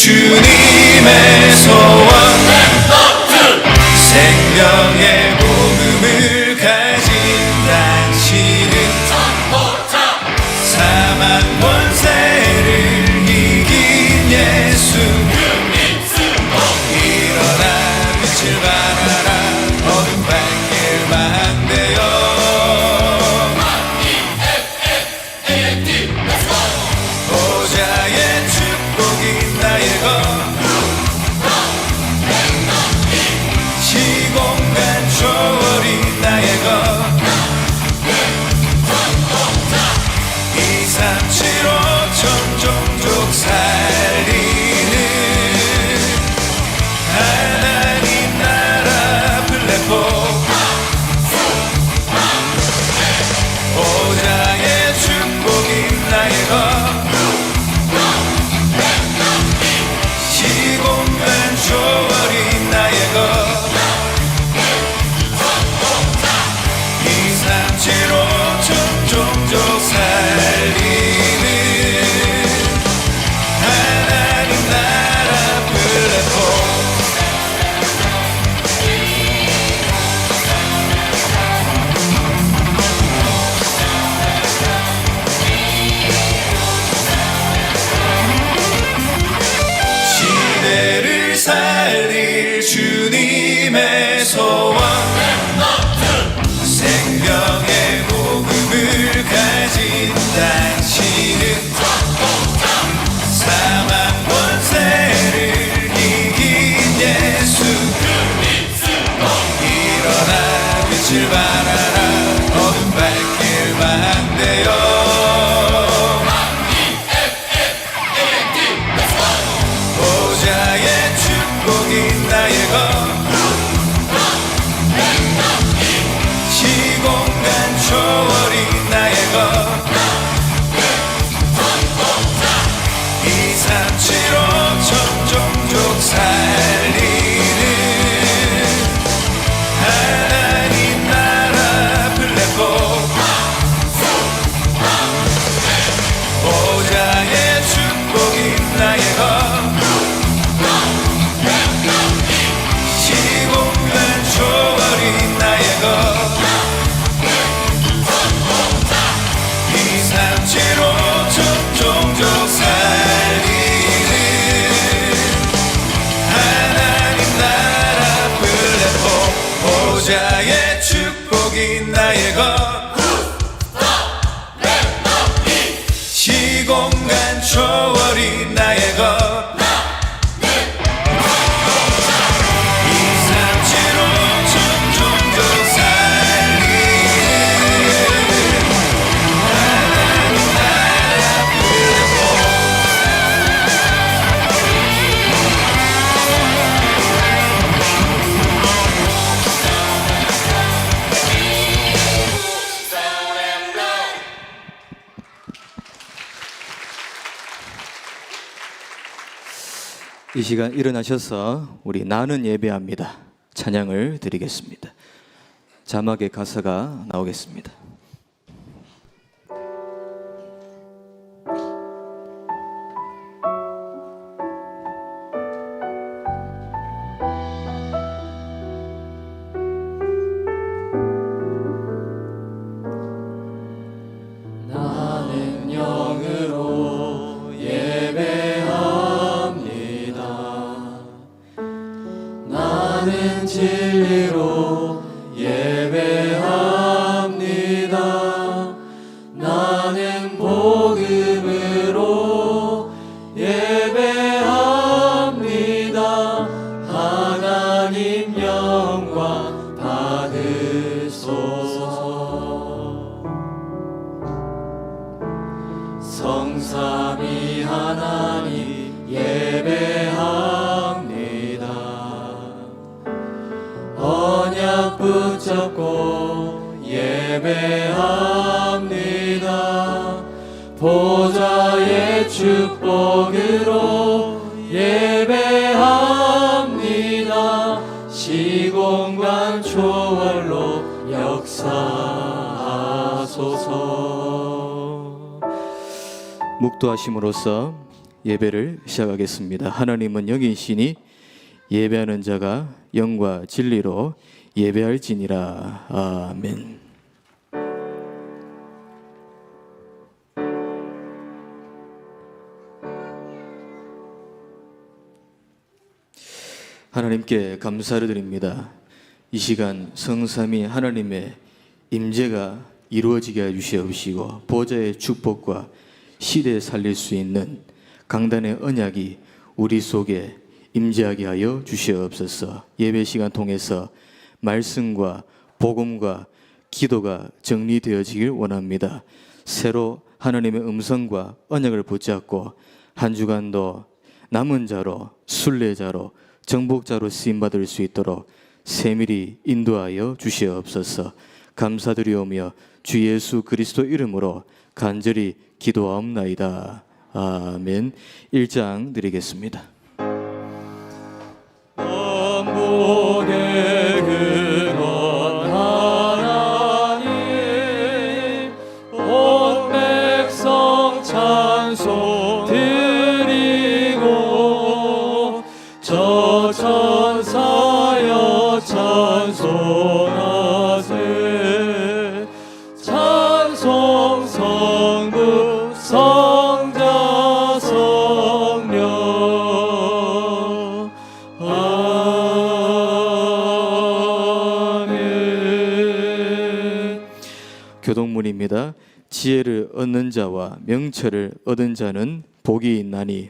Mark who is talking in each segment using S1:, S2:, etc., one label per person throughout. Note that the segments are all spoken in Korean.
S1: 주님의 소원 생명의 복음을 가진 당신은 사망 권세를 이긴 예수 일어나 빛을 발하라 어둠 밝힐 만대요 보좌의 축복이 나의 것 시공간 초월이 나의 것 2, 3, 7, 5천 종족 살리는 하나님 나라 플랫폼 보좌의 축복이 나의 것 시공간 초월이 나의 것 2, 3, 7, 5천 종족 살리는 하나님 나라 플랫폼 시대를 살릴 주님의 소원 생명의 복음을 가진 당신은 사망 권세를 이긴 예수 일어나 빛을 발하라 어둠 밝힐 만대요 보좌의 축복이 나의 것 시공간 초월이 나의 것 2, 3, 7, 5천 종족 살리는 하나님 나라 플랫폼 보좌의 축복이 나의 것 시공간 초월이 나의 것 2, 3, 7, 5천 종족 살리는 하나님 나라 플랫폼 보좌의 축복이 나의 것 시공간 초월이 나의 것 2, 3, 7, 5천 종족 살리는 하나님 나라 플랫폼 이 시간 일어나셔서 우리 나는 예배합니다 찬양을 드리겠습니다. 자막의 가사가 나오겠습니다.
S2: 나는 영으로 예배합니다. 나는 진리로 예배합니다. 나는 복음으로 예배합니다. 하나님 영광 받으소서. 성삼위 하나님 예배합니다. 언약 붙잡고 예배합니다. 보좌의 축복으로 예배합니다. 시공간 초월로 역사하소서.
S1: 묵도하심으로써 예배를 시작하겠습니다. 하나님은 영이시니 예배하는 자가 영과 진리로 예배할지니라. 아멘. 하나님께 감사를 드립니다. 이 시간 성삼위 하나님의 임재가 이루어지게 해주시옵시고 보좌의 축복과 시대에 살릴 수 있는 강단의 언약이 우리 속에 임재하게 하여 주시옵소서. 예배 시간 통해서 말씀과 복음과 기도가 정리되어지길 원합니다. 새로 하나님의 음성과 언약을 붙잡고 한 주간도 남은 자로 순례자로 정복자로 쓰임받을 수 있도록 세밀히 인도하여 주시옵소서. 감사드리오며 주 예수 그리스도 이름으로 간절히 기도하옵나이다. 아멘. 1장 드리겠습니다.
S2: 만복의 근원 하나님 온 백성 찬송 드리고 저 천사여 찬송하세 찬송 성부 성자 성령 아멘.
S1: 교동문입니다. 지혜를 얻는 자와 명철을 얻은 자는 복이 있나니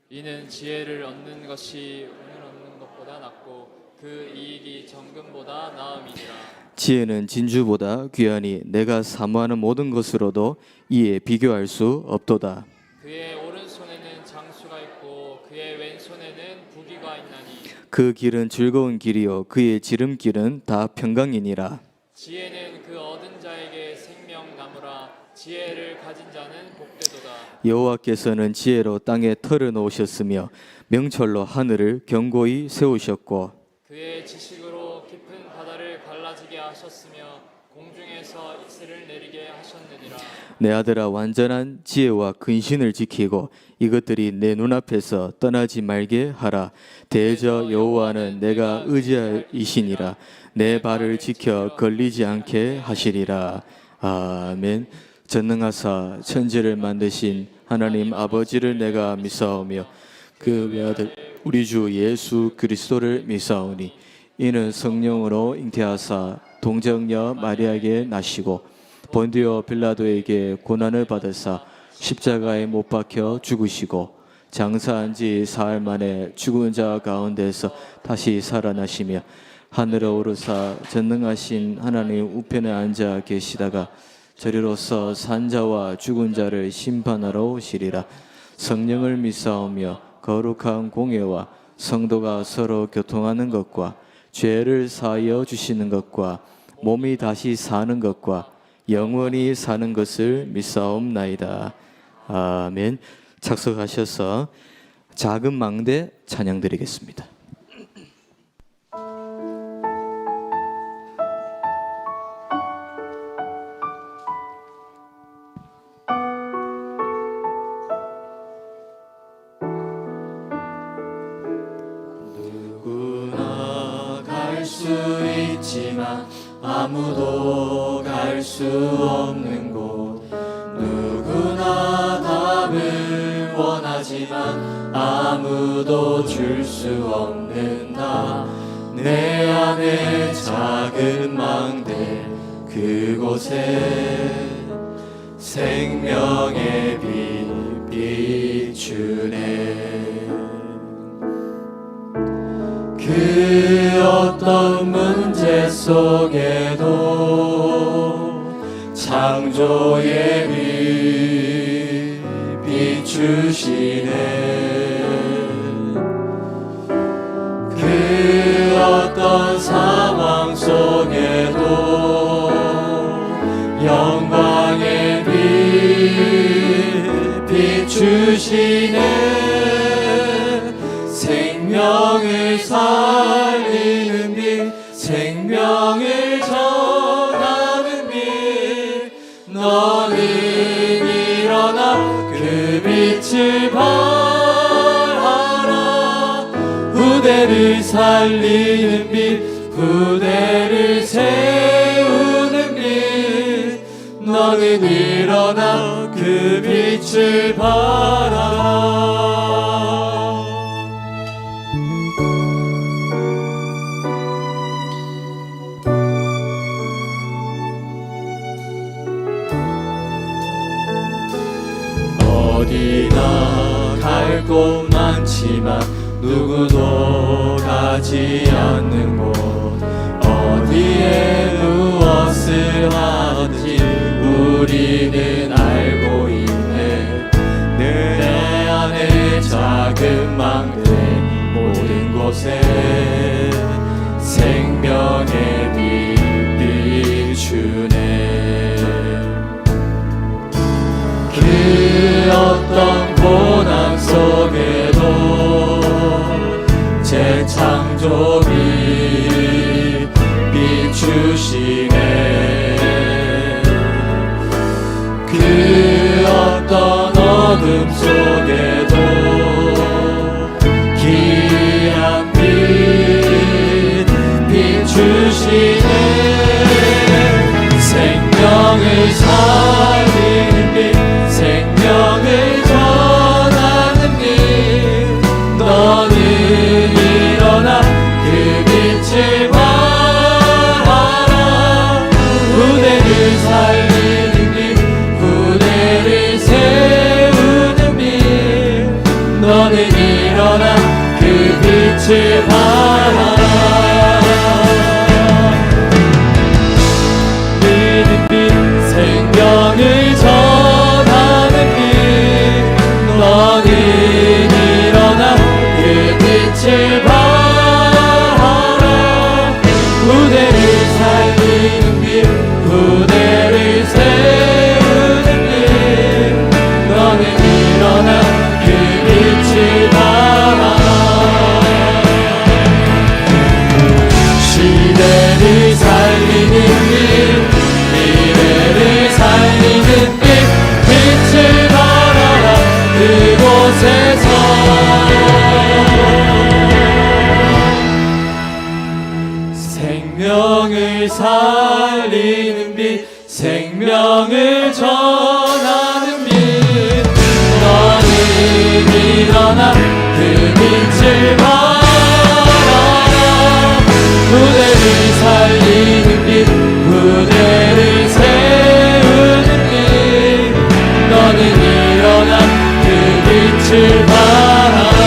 S3: 이는 지혜를 얻는 것이 운을 얻는 것보다 낫고 그 이익이 정금보다 나음이니라.
S1: 지혜는 진주보다 귀하니 내가 사모하는 모든 것으로도 이에 비교할 수 없도다.
S3: 그의 오른손에는 장수가 있고 그의 왼손에는 부귀가 있나니
S1: 그 길은 즐거운 길이요 그의 지름길은 다 평강이니라.
S3: 지혜는 그 얻은 자에게 생명나무라. 지혜를 가진 자는 복되도다.
S1: 여호와께서는 지혜로 땅에 털을 놓으셨으며 명철로 하늘을 견고히 세우셨고
S3: 그의 지식으로 깊은 바다를 갈라지게 하셨으며 공중에서 이슬을 내리게 하셨느니라.
S1: 내 아들아 완전한 지혜와 근신을 지키고 이것들이 내 눈앞에서 떠나지 말게 하라. 대저 여호와는 내가 의지할 이시니라. 내 발을 지켜 걸리지 않게 하시리라. 아멘. 전능하사 천지를 만드신 하나님 아버지를 내가 믿사오며 그 외아들 우리 주 예수 그리스도를 믿사오니 이는 성령으로 잉태하사 동정녀 마리아에게 나시고 본디오 빌라도에게 고난을 받으사 십자가에 못 박혀 죽으시고 장사한 지 사흘 만에 죽은 자 가운데서 다시 살아나시며 하늘에 오르사 전능하신 하나님 우편에 앉아 계시다가 저리로서 산자와 죽은 자를 심판하러 오시리라. 성령을 믿사오며 거룩한 공예와 성도가 서로 교통하는 것과 죄를 사하여 주시는 것과 몸이 다시 사는 것과 영원히 사는 것을 믿사옵나이다. 아멘. 착석하셔서 작은 망대 찬양 드리겠습니다.
S2: 누구나 갈 수 있지만 아무도 갈 수 없는 곳 누구나 답을 원하지만 아무도 줄 수 없는 나 내 안에 작은 망대 그곳에 생명의 빛 비추네. 그 어떤 문제 속에도 창조의 빛 비추시네. 그 어떤 상황 속에도 영광의 빛 비추시네. 생명을 살리는 빛 생명을 전하는 빛 너는 일어나 그 빛을 받아 부대를 살리는 빛 부대를 세우는 빛 너는 일어나 그 빛을 바라라. 어디나 갈 곳 많지만 누구도 가지 않는 곳 어디에 무엇을 하든지 우리는 알고 있네. 내 안에 작은 망대 모든 곳에 생명의 빛 비추네. 그 어떤 고난 속에도 재창조비 비추시네. 그 어떤 어둠 속에도 귀한 빛 비추시네. 생명을 살리는 빛 생명을 전하는 빛 너는 일어나 그 빛을 바라라. 부대를 살리는 빛 부대를 세우는 빛 너는 일어나 그 빛을 바라라. 믿는 빛 생명을 전하는 빛 너는 일어나 그 빛을 바라라. 부대를 살리는 빛 부대를 세우는 빛 너는 일어나 그 빛을 바라라. 시대를 살리는 빛 미래를 살리는 빛 빛을 발하라. 그곳에서 생명을 살리는 빛 생명을 전하는 빛 너는 일어나 그 빛을 발하라. 부대를 살리는 빛 부대를 세우는 빛 너는 일어나 그 빛을 바라라.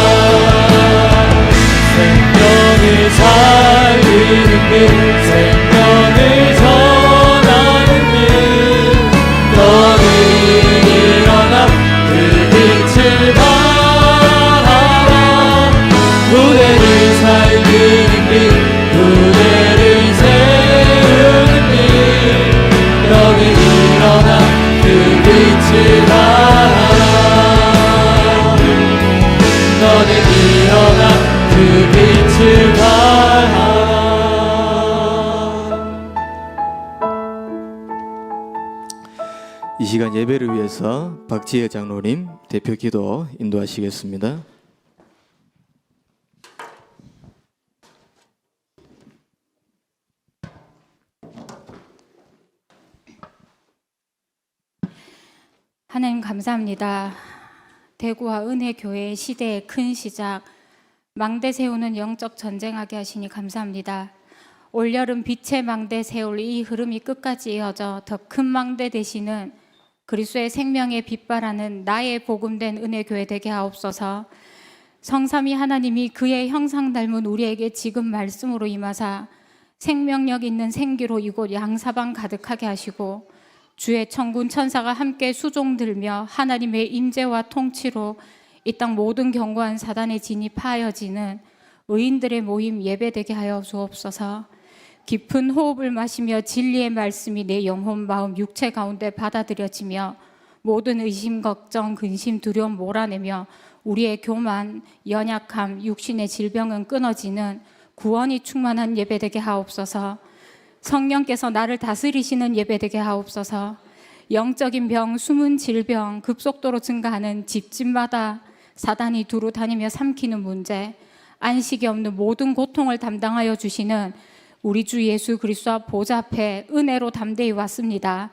S2: 생명을 살리는 빛 생명을 전하는 빛 너는 일어나 그 빛을 바라라. 부대를 살리는 빛 부대를 세우는 빛 너는 일어나 그 빛을 바라라. 너는 일어나 그 빛을 바라라.
S1: 이 시간 예배를 위해서 박지혜 장로님 대표 기도 인도하시겠습니다.
S4: 하나님 감사합니다. 대구와 은혜교회 시대의 큰 시작 망대 세우는 영적 전쟁하게 하시니 감사합니다. 올여름 빛의 망대 세울 이 흐름이 끝까지 이어져 더 큰 망대 되시는 그리스도의 생명의 빛발하는 나의 복음된 은혜교회 되게 하옵소서. 성삼위 하나님이 그의 형상 닮은 우리에게 지금 말씀으로 임하사 생명력 있는 생기로 이곳 양사방 가득하게 하시고 주의 천군 천사가 함께 수종들며 하나님의 임재와 통치로 이 땅 모든 견고한 사단의 진이 파여지는 의인들의 모임 예배되게 하여 주옵소서. 깊은 호흡을 마시며 진리의 말씀이 내 영혼, 마음, 육체 가운데 받아들여지며 모든 의심, 걱정, 근심, 두려움 몰아내며 우리의 교만, 연약함, 육신의 질병은 끊어지는 구원이 충만한 예배되게 하옵소서. 성령께서 나를 다스리시는 예배되게 하옵소서. 영적인 병, 숨은 질병, 급속도로 증가하는 집집마다 사단이 두루 다니며 삼키는 문제, 안식이 없는 모든 고통을 담당하여 주시는 우리 주 예수 그리스도 앞 보좌 앞에 은혜로 담대히 왔습니다.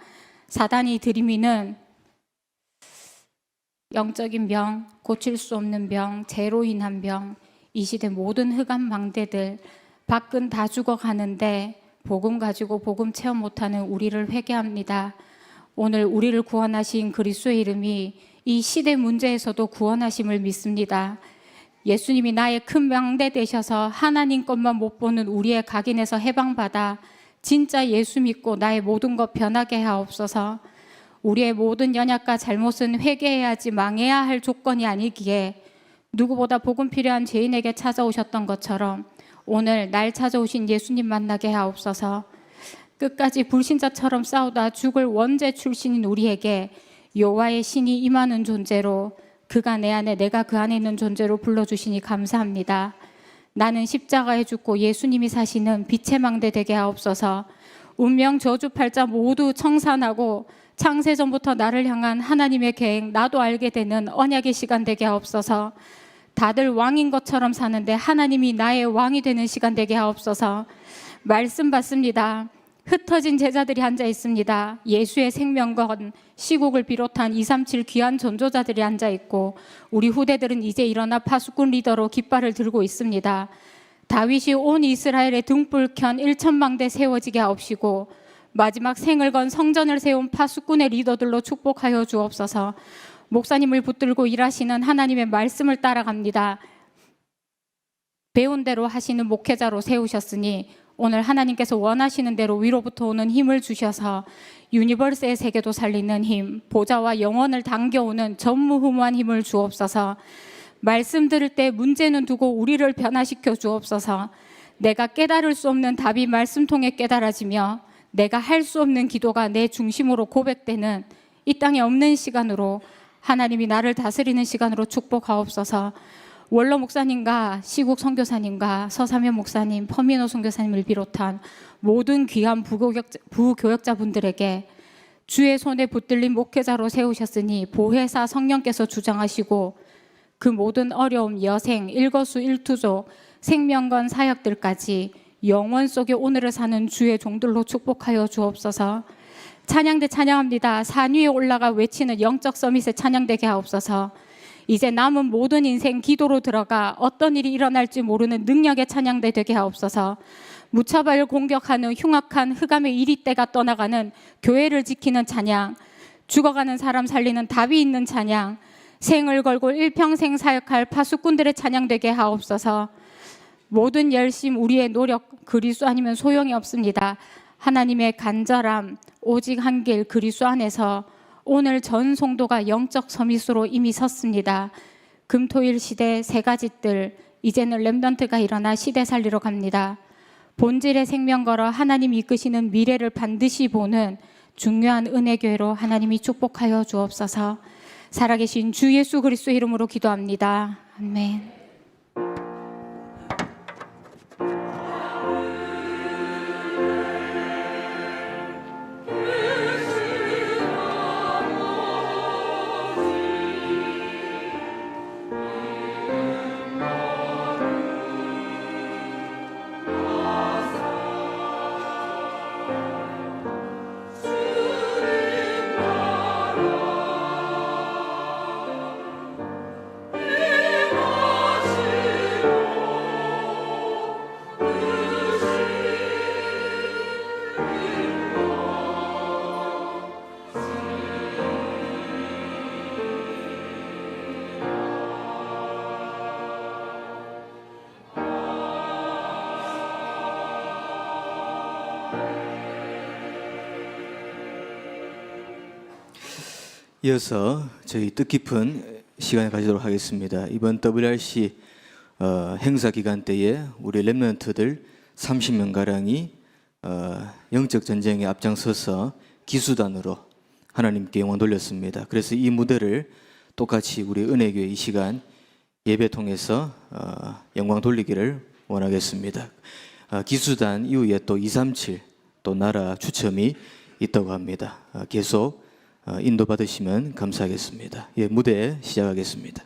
S4: 사단이 들이미는 영적인 병, 고칠 수 없는 병, 죄로 인한 병, 이 시대 모든 흑암 망대들, 밖은 다 죽어가는데 복음 가지고 복음 체험 못하는 우리를 회개합니다. 오늘 우리를 구원하신 그리스도의 이름이 이 시대 문제에서도 구원하심을 믿습니다. 예수님이 나의 큰 망대 되셔서 하나님 것만 못 보는 우리의 각인에서 해방받아 진짜 예수 믿고 나의 모든 것 변하게 하옵소서. 우리의 모든 연약과 잘못은 회개해야지 망해야 할 조건이 아니기에 누구보다 복음 필요한 죄인에게 찾아오셨던 것처럼 오늘 날 찾아오신 예수님 만나게 하옵소서. 끝까지 불신자처럼 싸우다 죽을 원죄 출신인 우리에게 여호와의 신이 임하는 존재로, 그가 내 안에 내가 그 안에 있는 존재로 불러주시니 감사합니다. 나는 십자가에 죽고 예수님이 사시는 빛의 망대 되게 하옵소서. 운명 저주 팔자 모두 청산하고 창세전부터 나를 향한 하나님의 계획 나도 알게 되는 언약의 시간 되게 하옵소서. 다들 왕인 것처럼 사는데 하나님이 나의 왕이 되는 시간 되게 하옵소서. 말씀 받습니다. 흩어진 제자들이 앉아 있습니다. 예수의 생명건 시국을 비롯한 237 귀한 전조자들이 앉아 있고 우리 후대들은 이제 일어나 파수꾼 리더로 깃발을 들고 있습니다. 다윗이 온 이스라엘의 등불 켠 1천망대 세워지게 하옵시고 마지막 생을 건 성전을 세운 파수꾼의 리더들로 축복하여 주옵소서. 목사님을 붙들고 일하시는 하나님의 말씀을 따라갑니다. 배운 대로 하시는 목회자로 세우셨으니 오늘 하나님께서 원하시는 대로 위로부터 오는 힘을 주셔서 유니버스의 세계도 살리는 힘, 보좌와 영원을 당겨오는 전무후무한 힘을 주옵소서. 말씀 들을 때 문제는 두고 우리를 변화시켜 주옵소서. 내가 깨달을 수 없는 답이 말씀 통해 깨달아지며 내가 할 수 없는 기도가 내 중심으로 고백되는 이 땅에 없는 시간으로 하나님이 나를 다스리는 시간으로 축복하옵소서. 원로 목사님과 시국 선교사님과 서사면 목사님, 퍼미노 선교사님을 비롯한 모든 귀한 부교역자분들에게 주의 손에 붙들린 목회자로 세우셨으니 보혜사 성령께서 주장하시고 그 모든 어려움, 여생, 일거수일투족, 생명건 사역들까지 영원 속에 오늘을 사는 주의 종들로 축복하여 주옵소서. 찬양대 찬양합니다. 산 위에 올라가 외치는 영적 서밋에 찬양되게 하옵소서. 이제 남은 모든 인생 기도로 들어가 어떤 일이 일어날지 모르는 능력의 찬양대 되게 하옵소서. 무차별 공격하는 흉악한 흑암의 이리때가 떠나가는 교회를 지키는 찬양, 죽어가는 사람 살리는 답이 있는 찬양, 생을 걸고 일평생 사역할 파수꾼들의 찬양 되게 하옵소서. 모든 열심, 우리의 노력 그리스도 아니면 소용이 없습니다. 하나님의 간절함 오직 한 길 그리스도 안에서 오늘 전 성도가 영적 서밋으로 이미 섰습니다. 금토일 시대 세 가지 뜰, 이제는 렘넌트가 일어나 시대 살리러 갑니다. 본질의 생명 걸어 하나님 이끄시는 미래를 반드시 보는 중요한 은혜교회로 하나님이 축복하여 주옵소서. 살아계신 주 예수 그리스도의 이름으로 기도합니다. 아멘.
S1: 이어서 저희 뜻깊은 시간을 가지도록 하겠습니다. 이번 WRC 행사 기간 때에 우리 렘넌트들 30명가량이 영적 전쟁에 앞장서서 기수단으로 하나님께 영광 돌렸습니다. 그래서 이 무대를 똑같이 우리 은혜교회 이 시간 예배 통해서 영광 돌리기를 원하겠습니다. 기수단 이후에 또 237 또 나라 추첨이 있다고 합니다. 계속 인도받으시면 감사하겠습니다. 예, 무대 시작하겠습니다.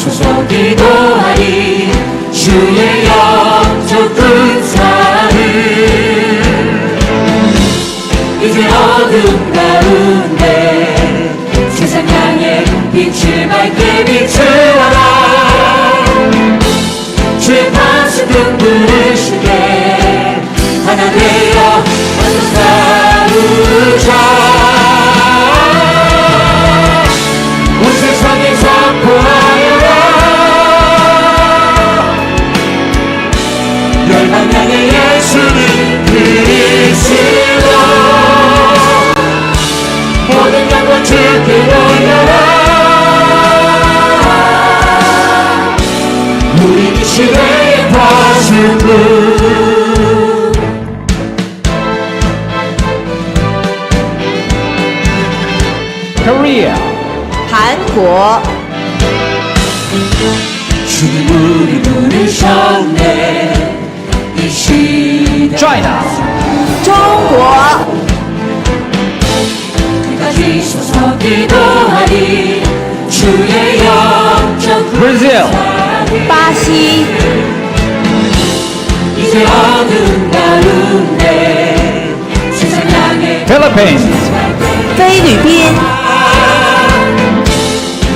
S2: 주시소서 기도하리 주의 영적 군사를 이제 어둠 가운데 세상 향해 빛을 밝게 비추어라 주의 파수꾼 부르시되 하나 되어 먼저 싸우자 온 세상에 선포하여라 열방 향해 예수는 그리스도 모든 영광 주께 돌려라 우리 이 시대의 파수꾼
S5: Korea,
S6: 韩国、
S2: 주님 우리 부르셨네 이 시대
S5: China,
S6: 中国、
S2: 끝까지 서서 기도하리 주의 영적
S5: Brazil,
S6: 巴西、
S2: 이제 어둠 가운데 세상 향해
S5: Philippines,
S6: 菲律宾、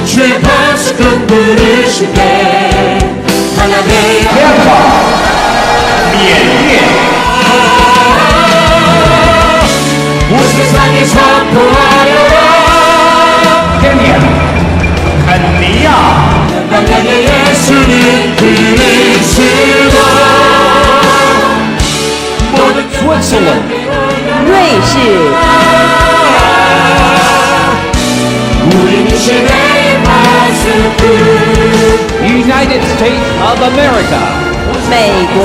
S2: 주의 파수꾼 부르실 때 하나 되어
S5: Myanmar,
S2: 온 세상에 선포하여라
S5: Kenya, Kenya,
S2: 방향의 예수는 그리스도 모든
S5: Switzerland,
S6: 瑞士、
S2: 우린 이 시대의 파수꾼
S5: United States of America,
S6: 美国、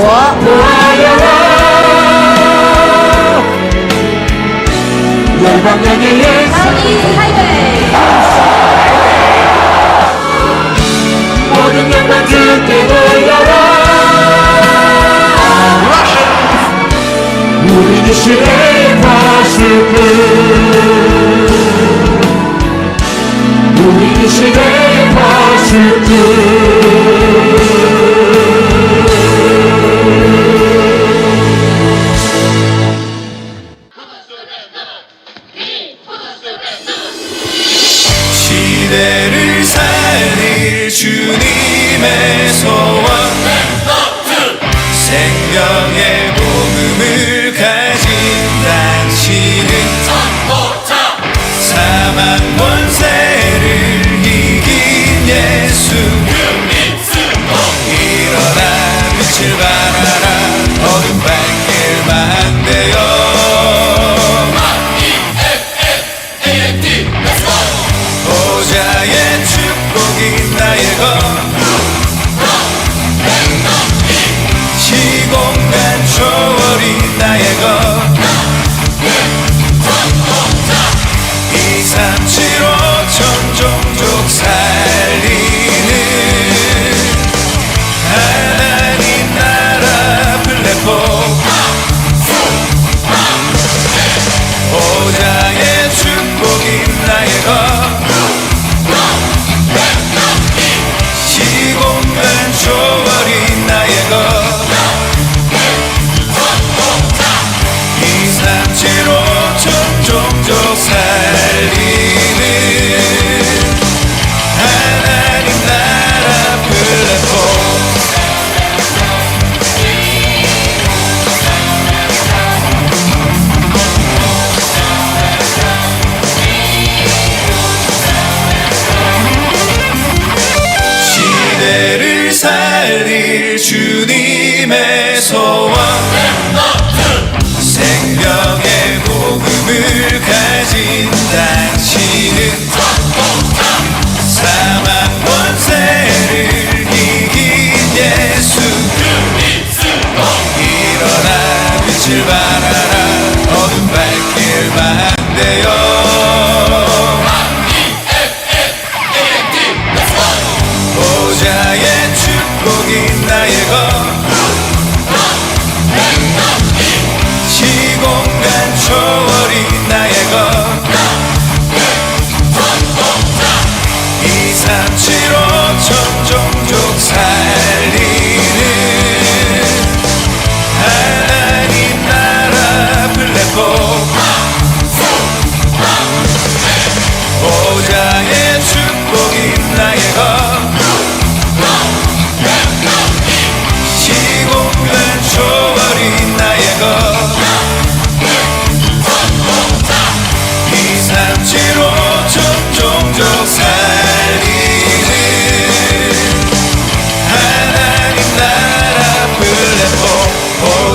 S2: 보아여라 열방향의 예수
S6: 台北、
S2: 모든 영광 주께 돌려라 우린 이 시대의 파수꾼 우린 이 시대의 파수꾼
S7: 시대를 살릴 주님의 소원 생명의 복음을 가진 당신은 사망 권세를 이긴 예수 일어나 빛을 발하라 어둠 밝힐 만대요 보좌의 축복이 나의 것 시공간 초월이 나의 것 237 5천 종족 살리는 하나님 나라 플랫폼 보좌의 축복이 나의 것 시공간 초월이 나의 것 237 5천 종족 살리는 하나님 나라 플랫폼 시대를 살릴 주님의 소원 생명의 복음을 가진 당신은 사망 권세를 이긴 예수 일어나 빛을 발하라 어둠 밝힐 만대요 보좌의 축복이 나의 것 시공간 초월이 나의 것 237 5천 종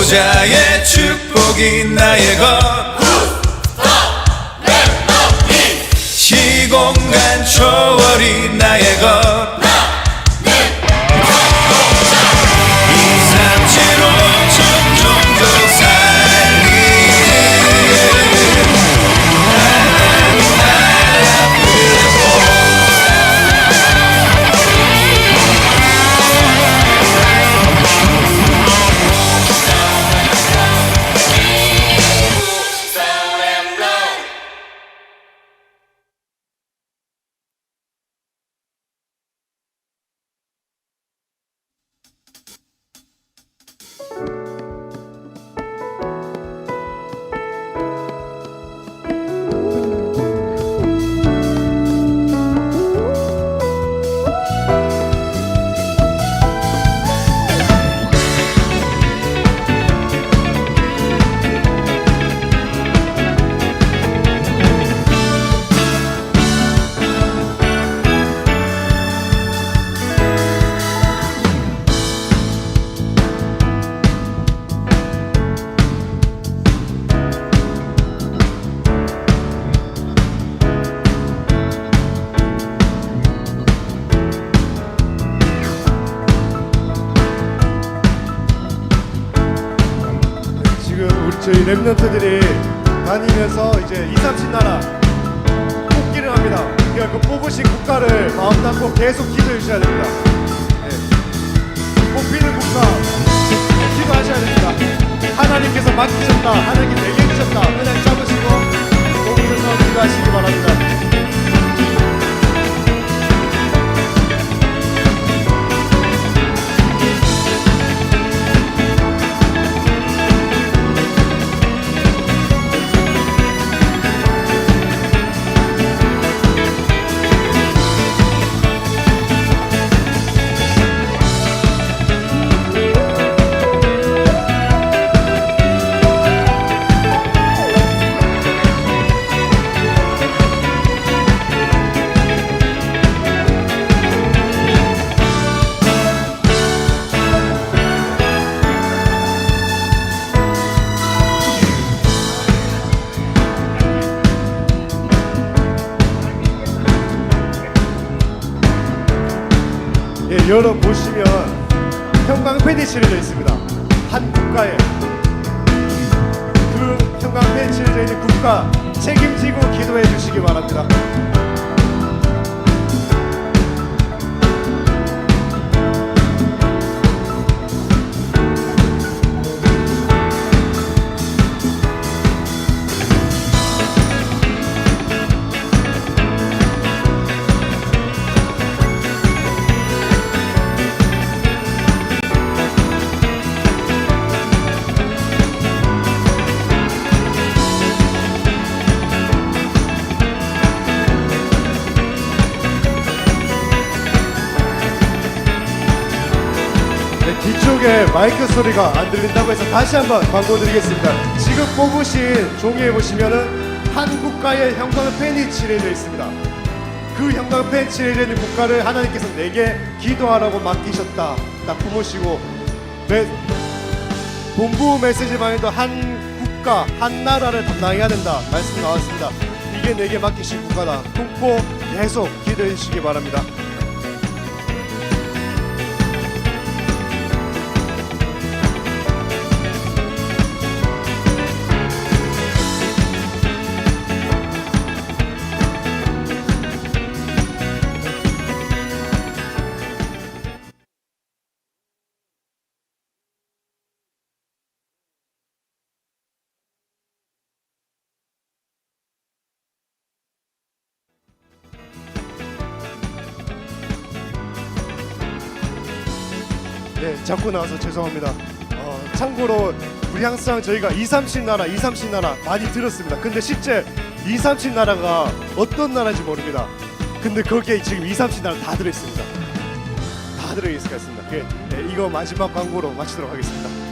S7: 보호자의 축복이 나의 것 시공간 초월이 나의 것 237호 종종도 살리는
S8: 저희 랩런트들이 다니면서 이제 2, 3신 나라 뽑기를 합니다. 그러니까 그 뽑으신 국가를 마음 담고 계속 기도해 주셔야 됩니다. 네. 뽑히는 국가 기도하셔야 됩니다. 하나님께서 맡기셨다, 하나님께 내게 주셨다, 그냥 잡으시고 뽑으셔서 기도하시기 바랍니다. 예, 열어보시면 형광펜이 칠해져 있습니다. 한 국가에 그 형광펜 칠해져 있는 국가 책임지고 기도해 주시기 바랍니다. 뒤쪽에 마이크 소리가 안 들린다고 해서 다시 한번 광고 드리겠습니다. 지금 뽑으신 종이에 보시면은 한 국가의 형광펜이 칠해져 있습니다. 그 형광펜 칠해져 있는 국가를 하나님께서 내게 기도하라고 맡기셨다. 딱 품으시고 본부 메시지방에도 한 국가, 한 나라를 담당해야 된다 말씀 나왔습니다. 이게 내게 맡기신 국가다. 국보 계속 기도해 주시기 바랍니다. 네, 자꾸 나와서 죄송합니다. 참고로 우리 항상 저희가 2, 3신 나라 많이 들었습니다. 근데 실제 2, 3신 나라가 어떤 나라인지 모릅니다. 근데 거기에 지금 2, 3신 나라 다 들어있습니다. 다 들어있을 것 같습니다. 네, 이거 마지막 광고로 마치도록 하겠습니다.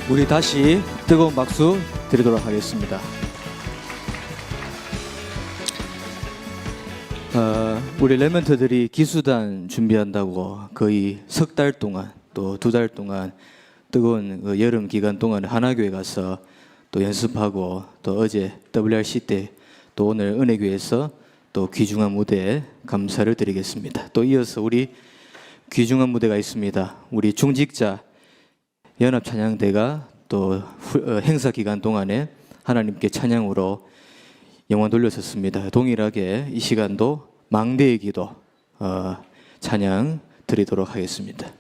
S1: 우리 다시 뜨거운 박수 드리도록 하겠습니다. 우리 랩런트들이 기수단 준비한다고 거의 석 달 동안 또 2달 동안 뜨거운 그 여름 기간 동안 하나교회 가서 또 연습하고 또 어제 WRC 때 또 오늘 은혜교회에서 또 귀중한 무대에 감사를 드리겠습니다. 또 이어서 우리 귀중한 무대가 있습니다. 우리 중직자 연합찬양대가 또 행사 기간 동안에 하나님께 찬양으로 영광 돌렸었습니다. 동일하게 이 시간도 망대의 기도 찬양 드리도록 하겠습니다.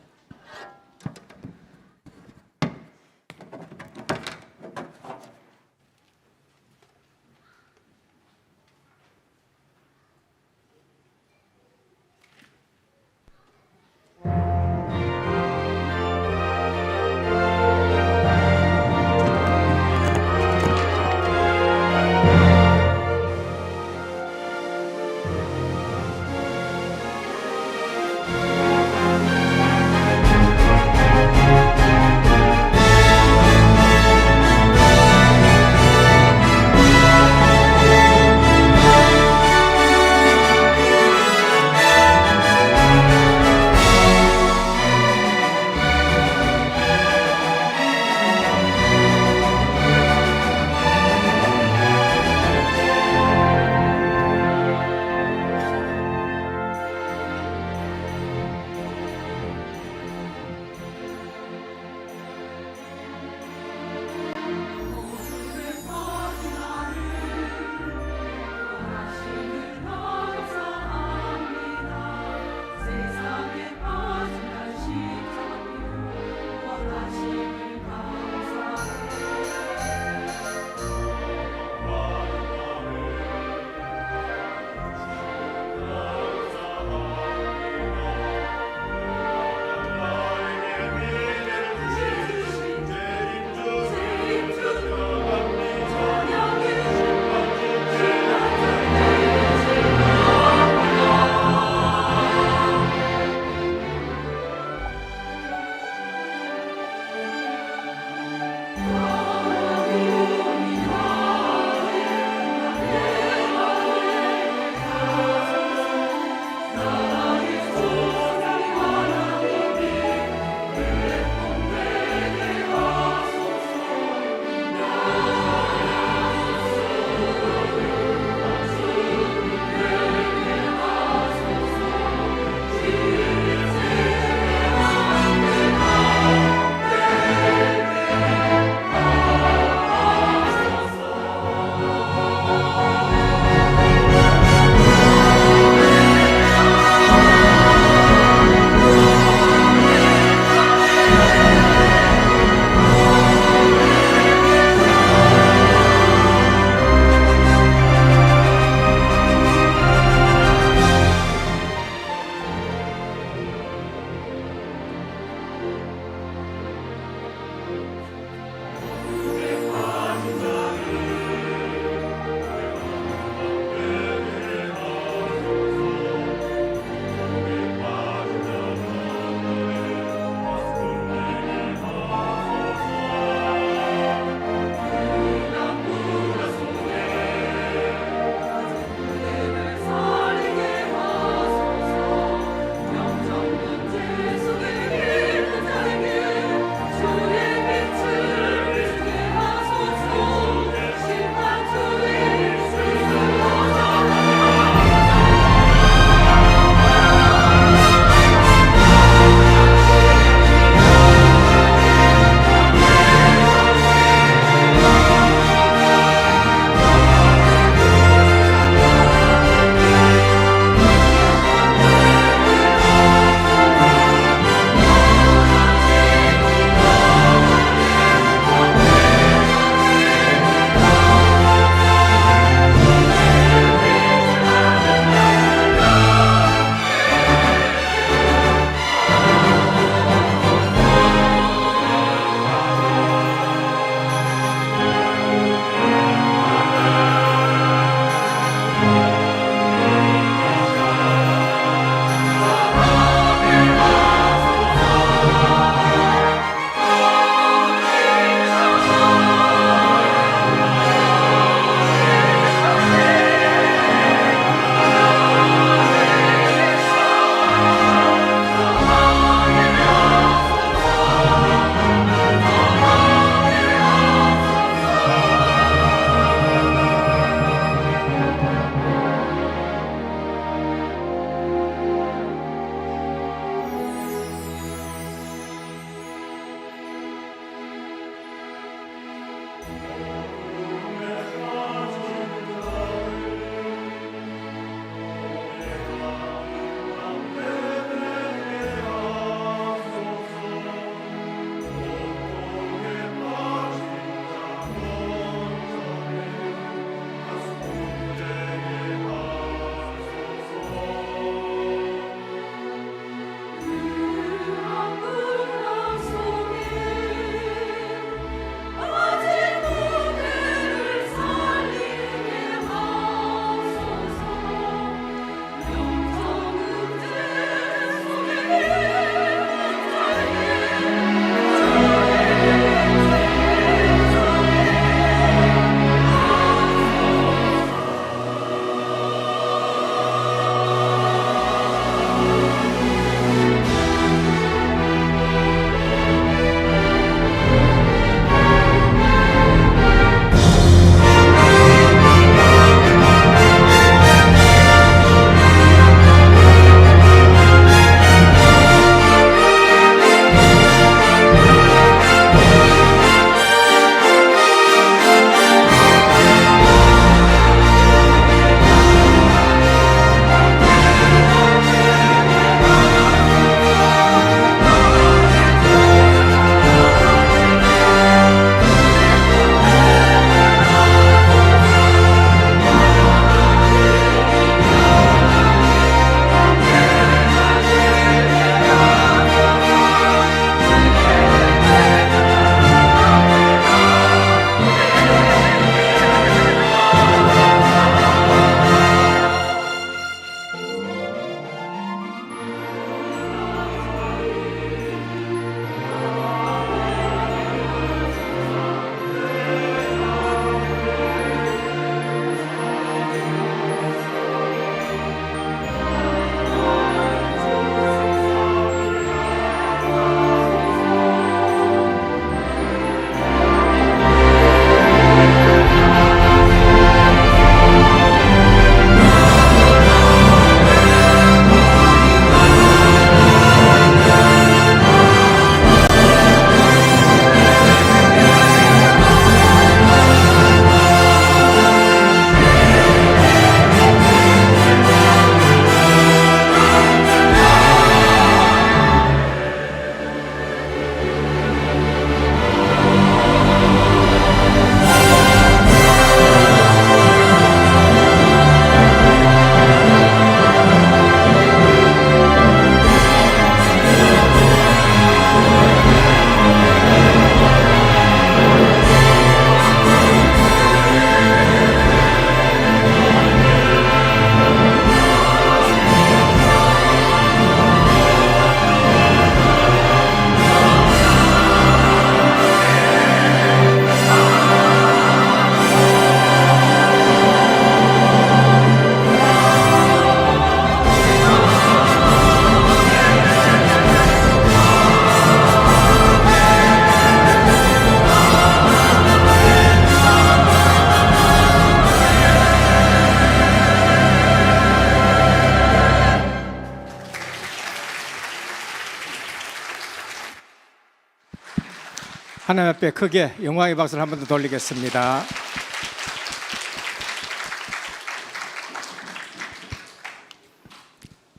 S9: 하나님 앞에 크게 영광의 박수를 한 번 더 돌리겠습니다.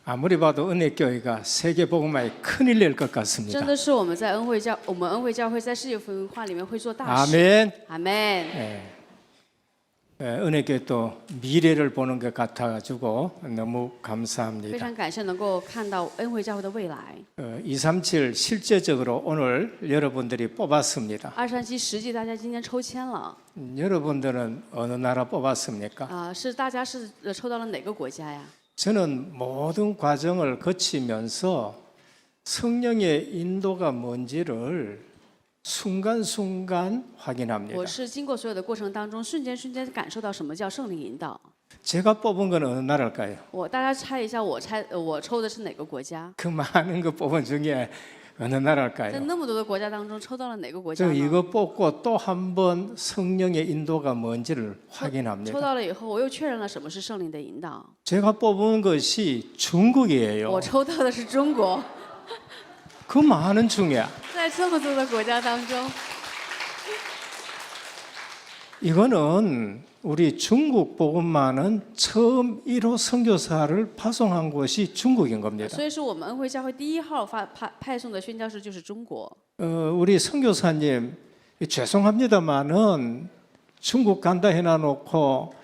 S9: 아무리 봐도 은혜교회가 세계복음화에 큰일 낼 것 같습니다.
S10: 真的是我们在恩惠教会在世界福音化里面会做大事。
S9: 아멘.
S10: 阿门。
S9: 은혜교회 또 미래를 보는 것 같아가지고 너무
S10: 非
S9: 감사합니다.
S10: 常感谢能够看到恩惠教会的未来。
S9: 237 실제적으로 오늘 여러분들이 뽑았습니다.
S10: 237实际大家今天抽签了，
S9: 여러분들은 어느 나라 뽑았습니까?
S10: 是大家是抽到了哪个国家呀？
S9: 저는 모든 과정을 거치면서 성령의 인도가 뭔지를 순간순간 확인합니다.
S10: 我是经过所有的过程当中，瞬间感受到什么叫圣灵引导。
S9: 제가 뽑은 건 어느 나라일까요?
S10: 大家猜一下，我抽的是哪个国家？
S9: 그 많은 거 뽑은 중에 어느
S10: 在
S9: 나라일까요?
S10: 那么多的国家当中，抽到了哪个国家
S9: 저
S10: 呢？
S9: 이거 뽑고 또 한 번 성령의 인도가 뭔지를
S10: 抽
S9: 확인합니다.
S10: 到了以后，我又确认了什么是圣灵的引导。
S9: 제가 뽑은 것이 중국이에요.
S10: 我抽到的是中国，
S9: 그 많은 중에
S10: 在这么多的国家当中，
S9: 이거는 우리 중국 복음만은 처음 1호 선교사를 파송한 곳이 중국인 겁니다.
S10: 所以是我们恩惠教会第1号派送的宣教士就是中国。
S9: 우리 선교사님 죄송합니다만은 중국 간다 해놔놓고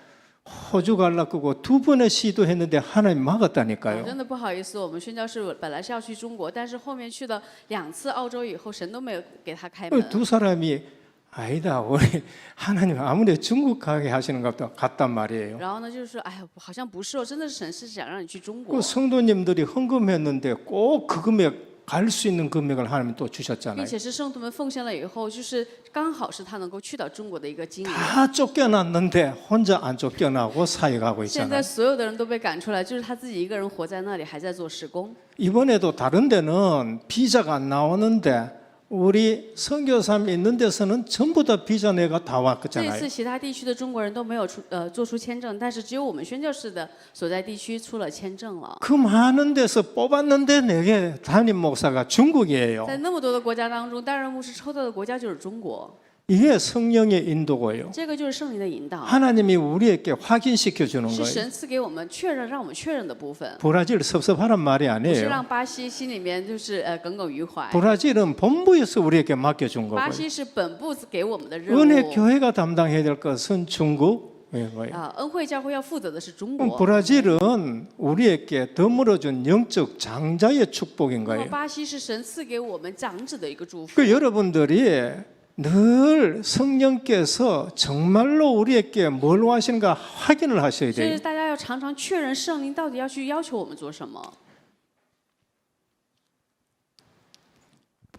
S9: 호주 갈라고 2번의 시도했는데 하나님 막았다니까요.
S10: 真的不好意思，我们宣教士本来是要去中国，但是后面去了2次澳洲以后，神都没有给他开门。
S9: 두 사람이 아니다, 우리 하나님 아무리 중국 가게 하시는 것도 같단 말이에요.
S10: 然后呢，就是说，哎呀，好像不是哦，真的是神是想让你去中
S9: 그
S10: 国。
S9: 성도님들이 헌금했는데 꼭 그 금액 갈 수 있는 금액을 하나님 또
S10: 并
S9: 주셨잖아요.
S10: 且是圣徒们奉献了以后，就是刚好是他能够去到中国的一个金额。
S9: 다 쫓겨났는데 혼자 안 쫓겨나고 사역하고
S10: 现
S9: 있잖아요.
S10: 在所有的人都被赶出来，就是他自己一个人活在那里，还在做施工。
S9: 이번에도 다른 데는 비자가 안 나오는데 우리 선교사님 있는 데서는 전부 다 비자 내가 다
S10: 这
S9: 왔잖아요.
S10: 次其他地区的中国人都没有做出签证，但是只有我们宣教士的所在地区出了签证了。
S9: 그 많은 데서 뽑았는데 내게 담임 목사가 중국이에요.
S10: 在那么多的国家当中，担任牧师抽到的国家就是中国，
S9: 이게 성령의 인도고요.
S10: 这个就是圣灵的引导，
S9: 하나님이 우리에게 확인시켜 주는
S10: 是
S9: 거예요.
S10: 神赐给我们确认，让我们确认的部分，
S9: 브라질 섭섭하란 말이
S10: 不是
S9: 아니에요.
S10: 让巴西心里面就是耿耿于怀。
S9: 브라질은 본부에서 우리에게 맡겨준
S10: 巴
S9: 거고요.
S10: 西是本部给我们的任
S9: 은혜
S10: 务，
S9: 교회가 담당해야 될 것은 중국이고요.
S10: 恩惠教会要负责的是中
S9: 그럼
S10: 国。
S9: 브라질은 우리에게 덤으로준 영적 장자의 축복인
S10: 那么
S9: 거예요.
S10: 巴西是神赐给我们长子的一个祝福。
S9: 그 여러분들이 늘 성령께서 정말로 우리에게 뭘 하시는가 확인을 하셔야
S10: 所以
S9: 돼요.
S10: 大家要常常确认圣灵到底要去要求我们做什么。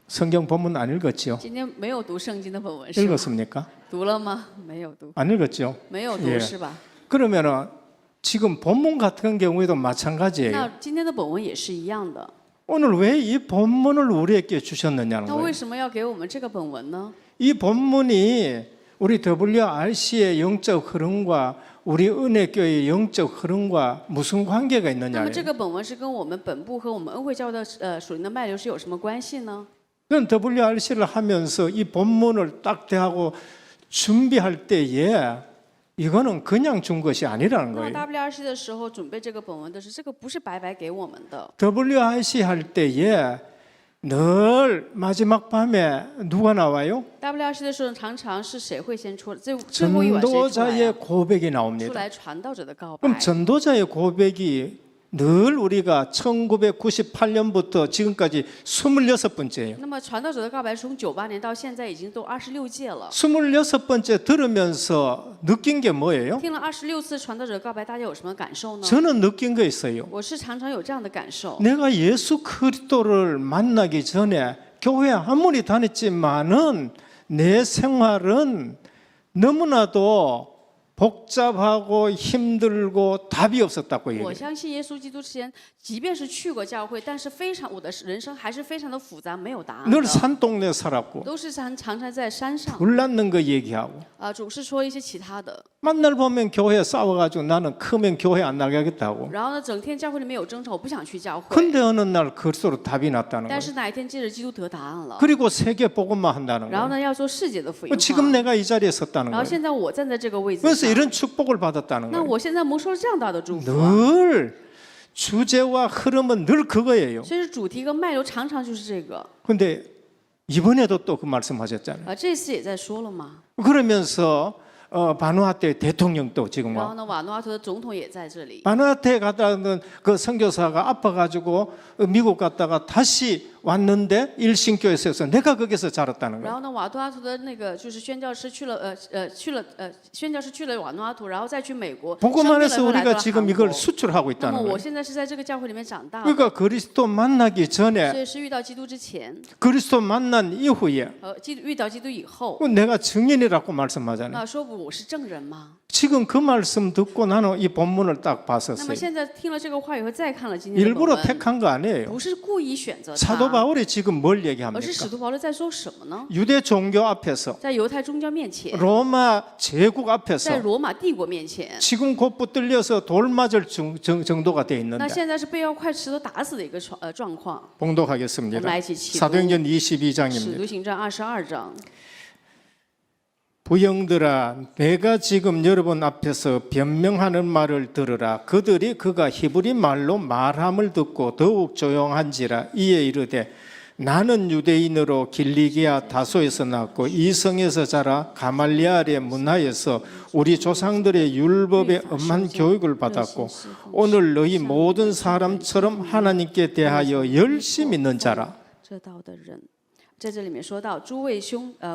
S9: 성경 본문 안 읽었죠?
S10: 今天没有读圣经的本文是吗？
S9: 읽었습니까?
S10: 读了吗？没有读，
S9: 안 읽었죠?
S10: 没有读
S9: 예
S10: 是吧？
S9: 그러면은 지금 본문 같은 경우에도 마찬가지예요.
S10: 那今天的本文也是一样的。
S9: 오늘 왜 이 본문을 우리에게 주셨느냐는
S10: 那为
S9: 거예요.
S10: 什么要给我们这个本文呢？
S9: 이 본문이 우리 WRC의 영적 흐름과 우리 은혜교회의 영적 흐름과 무슨 관계가
S10: 那
S9: 있느냐?
S10: 么这个本文是跟我们本部和我们恩惠教的属灵的脉流是有什么关系呢？
S9: 그건 WRC를 하면서 이 본문을 딱 대하고 준비할 때에 이거는 그냥 준 것이 아니라는
S10: 那么
S9: 거예요.
S10: WRC 的时候准备这个本文的是，这个不是白白给我们的。
S9: WRC 할 때에 늘 마지막 밤에 누가 나와요?
S10: WRC 的时候常常是谁会先出来？最后一晚谁出来
S9: 전도자의
S10: 啊？
S9: 고백이
S10: 出
S9: 나옵니다.
S10: 来传道者的告白
S9: 그럼 。 전도자의 고백이 늘 우리가 1998년부터 지금까지 26번째예요.
S10: 那么传道者的告白从98年到现在已经都26届了。
S9: 26번째 들으면서 느낀 게 뭐예요?
S10: 听了26次传道者告白，大家有什么感受呢？
S9: 저는 느낀 거 있어요.
S10: 我是常常有这样的感受。
S9: 내가 예수 그리스도를 만나기 전에 교회 아무리 다녔지만은 내 생활은 너무나도 복잡하고 힘들고 답이 없었다고
S10: 我
S9: 얘기해요.
S10: 相信耶稣基督之前，即便是去过教会，但是我的人生还是非常的复杂，没有答案
S9: 늘
S10: 的，
S9: 산동네 살았고
S10: 都是常常在山上，
S9: 불났는 거 얘기하고
S10: 总是说一些其他的。
S9: 만날 보면 교회 싸워가지고 나는 크면 교회 안 나가겠다고.
S10: 然后呢，整天教会里面有争吵，我不想去教会。
S9: 근데 어느 날 그리스도로 답이 났다는
S10: 但
S9: 거예요.
S10: 是哪一天借着基督得答案了，
S9: 그리고 세계 복음만 한다는
S10: 然后
S9: 거예요.
S10: 呢，要做世界的福音化。
S9: 지금 내가 이 자리에 섰다는
S10: 然后
S9: 거예요.
S10: 现在我站在这个位置
S9: 그래서
S10: 上，
S9: 이런 축복을 받았다는
S10: 那
S9: 거예요.
S10: 我现在蒙受了这样大的祝福。
S9: 늘 주제와 흐름은 늘 그거예요.
S10: 所以是主题跟脉流常常就是这个。
S9: 근데 이번에도 또 그 말씀하셨잖아요.
S10: 这次也在说了嘛。
S9: 그러면서 바누아테 대통령도 지금
S10: 然后
S9: 와.
S10: 呢，瓦努阿图的总统也在这里。
S9: 바누아테 갔다는 그 선교사가 아파가지고 미국 갔다가 다시 왔는데 일신교에서 내가 거기서 자랐다는
S10: 然
S9: 거예요.
S10: 后呢，瓦努阿图的那个就是宣教师去了宣教师去了瓦努阿图，然后再去美国。
S9: 복음만 해서
S10: 生病了又来到
S9: 우리가
S10: 了
S9: 지금
S10: 韩
S9: 이걸
S10: 国
S9: 수출하고
S10: 那么
S9: 있다는
S10: 我
S9: 거예요.
S10: 现在是在这个教会里面长大的，
S9: 그러니까 그리스도 만나기 전에
S10: 所以是遇到基督之前，
S9: 그리스도 만난 이후에
S10: 遇到基督以后，
S9: 내가 증인이라고 말씀하잖아요.
S10: 那说不我是证人吗？
S9: 지금 그 말씀 듣고 나는 이 본문을 딱
S10: 那么
S9: 봤었어요.
S10: 现在听了这个话以后，再看了今天的本
S9: 일부러
S10: 文，
S9: 택한 거 아니에요.
S10: 不是故意选择
S9: 사도
S10: 他，
S9: 바울이 지금 뭘
S10: 而是
S9: 얘기합니까?
S10: 使徒保罗在说什么呢？
S9: 유대 종교 앞에서
S10: 在犹太宗教面前，
S9: 로마 제국
S10: 在
S9: 앞에서
S10: 罗马帝国面前，
S9: 지금 곧 붙들려서 돌 맞을 정도가 돼
S10: 那
S9: 있는데
S10: 现在是被要快石头打死的一个状况。
S9: 봉독하겠습니다.
S10: 我们来一起祈祷。
S9: 사도행전
S10: 使
S9: 22장입니다.
S10: 徒行传22章。
S9: 부형들아 내가 지금 여러분 앞에서 변명하는 말을 들으라. 그들이 그가 히브리 말로 말함을 듣고 더욱 조용한지라. 이에 이르되 나는 유대인으로 길리기아 다소에서 났고 이성에서 자라 가말리알의 문화에서 우리 조상들의 율법에 엄한 교육을 받았고 오늘 너희 모든 사람처럼 하나님께 대하여 열심히 있는 자라.
S10: 这道的人，在这里面说到，诸位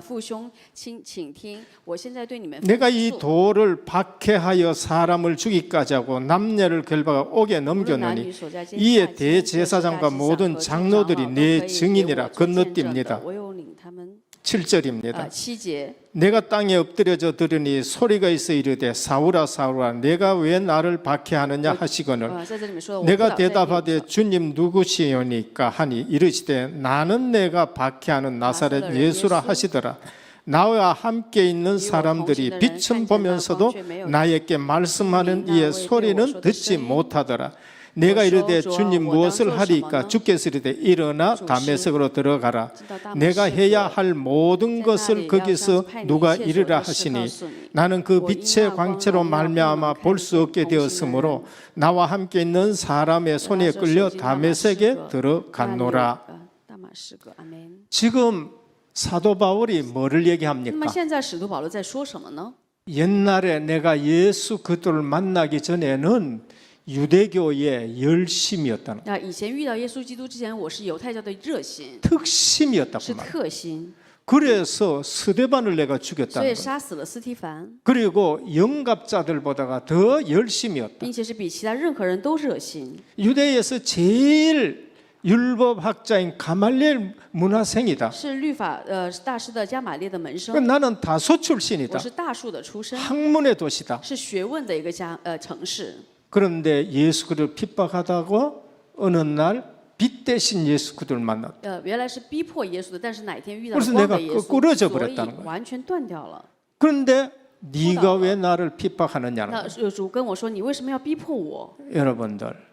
S10: 父兄，请听，我现在对你们
S9: 내가 이
S10: 复述
S9: 돌을 박해하여 사람을 죽이까지 하고 남녀를 결박하 옥에
S10: 无论男女
S9: 넘겨놓으니
S10: 所在间
S9: 이에
S10: 下
S9: 대제사장과 모든 장로들이 내 증인이라 건너뜁니다.
S10: 我有领他们
S9: 7절입니다.
S10: 7节，
S9: 내가 땅에 엎드려져 들으니 소리가 있어 이르되 사울아 사울아 내가 왜 나를 박해하느냐 하시거늘
S10: 在这里面说的，我
S9: 내가
S10: 不倒在地
S9: 대답하되 주님 누구시오니까 하니 이르시되 나는 내가 박해하는 나사렛 예수라 하시더라. 나와 함께 있는 사람들이 빛은 보면서도 나에게 말씀하는 이의 소리는 듣지 못하더라. 내가 이르되 주님 무엇을 하리까 주께서 이르되 일어나 다메섹으로 들어가라. 내가 해야 할 모든 것을 거기서 누가 이르라 하시니 나는 그 빛의 광채로 말미암아 볼 수 없게 되었으므로 나와 함께 있는 사람의 손에 끌려 다메섹에 들어갔노라.
S10: 大马士革，阿门。
S9: 지금 사도 바울이 뭐를
S10: 那么
S9: 얘기합니까?
S10: 现在使徒保罗在说什么呢？
S9: 옛날에 내가 예수 그리스도를 만나기 전에는 유대교의 열심이었다는
S10: 以前遇到耶稣基督之前，我是犹太教的热心，
S9: 특심이었다고
S10: 是
S9: 말이에요.
S10: 特心，
S9: 그래서 스데반을 내가
S10: 所
S9: 죽였다는
S10: 以
S9: 거예요.
S10: 杀死了斯提凡，
S9: 그리고 영갑자들보다가 더 열심이었다.
S10: 并且是比其他任何人都热心。
S9: 유대에서 제일 율법학자인 가말리엘 문화생이다.
S10: 是律法大师的加玛列的门生，
S9: 나는 다소
S10: 我
S9: 출신이다.
S10: 是大树的出身，
S9: 학문의 도시다.
S10: 是学问的一个城市。
S9: 그런데 예수 그리스도를 핍박하다고 어느 날 빛 대신 예수 그리스도를 만났다.
S10: 原来是逼迫耶稣的，但是哪天遇到
S9: 그래서
S10: 光
S9: 내가
S10: 的耶稣，
S9: 끊어져
S10: 所以
S9: 버렸다는 거야.
S10: 完全断掉了。
S9: 그런데 네가 왜 나를 핍박하느냐는
S10: 那
S9: 거야.
S10: 主跟我说：“你为什么要逼迫我
S9: 여러분들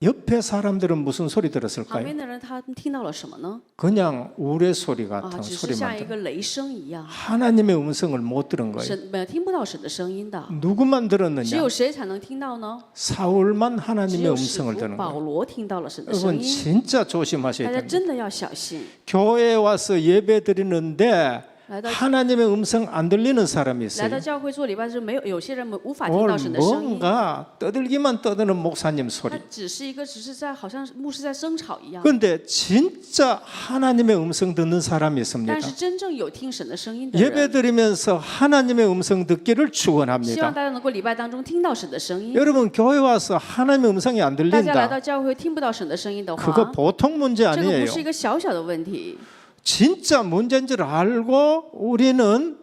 S9: 옆에 사람들은 무슨 소리
S10: 旁
S9: 들었을까요?
S10: 边的人他们听到了什么呢？
S9: 그냥 우레 소리
S10: 啊，
S9: 같은
S10: 只是像
S9: 소리만
S10: 一
S9: 들어.
S10: 个雷声一样，
S9: 하나님의 음성을 못 들은 거예요.
S10: 神听不到神的声音的。
S9: 누구만
S10: 只
S9: 들었느냐?
S10: 有谁才能听到呢？
S9: 사울만
S10: 只
S9: 하나님의
S10: 有使
S9: 음성을
S10: 徒
S9: 듣는
S10: 保
S9: 거예요.
S10: 罗听到了神的声
S9: 여러분
S10: 音。
S9: 진짜 조심하셔야
S10: 大家
S9: 됩니다.
S10: 真的要小心。
S9: 교회에 와서 예배 드리는데
S10: 来到
S9: 하나님의 음성 안 들리는 사람이
S10: 来
S9: 있어요.
S10: 到教会做礼拜是没有，有些人无法听
S9: 뭘
S10: 到神的声音。
S9: 뭔가 떠들기만 떠드는 목사님 소리.
S10: 他只是在好像牧师在争吵一样。
S9: 그런데 진짜 하나님의 음성 듣는 사람이 있습니다.
S10: 但是真正有听神的声音的人，
S9: 예배 드리면서 하나님의 음성 듣기를
S10: 希望
S9: 축원합니다.
S10: 大家能够礼拜当中听到神的声音。
S9: 여러분 교회 와서 하나님의 음성이 안
S10: 大家来到
S9: 들린다.
S10: 教会听不到神的声音的
S9: 그거
S10: 话，
S9: 보통 문제
S10: 这个
S9: 아니에요.
S10: 不是一个小小的问题。
S9: 진짜 문제인 줄 알고 우리는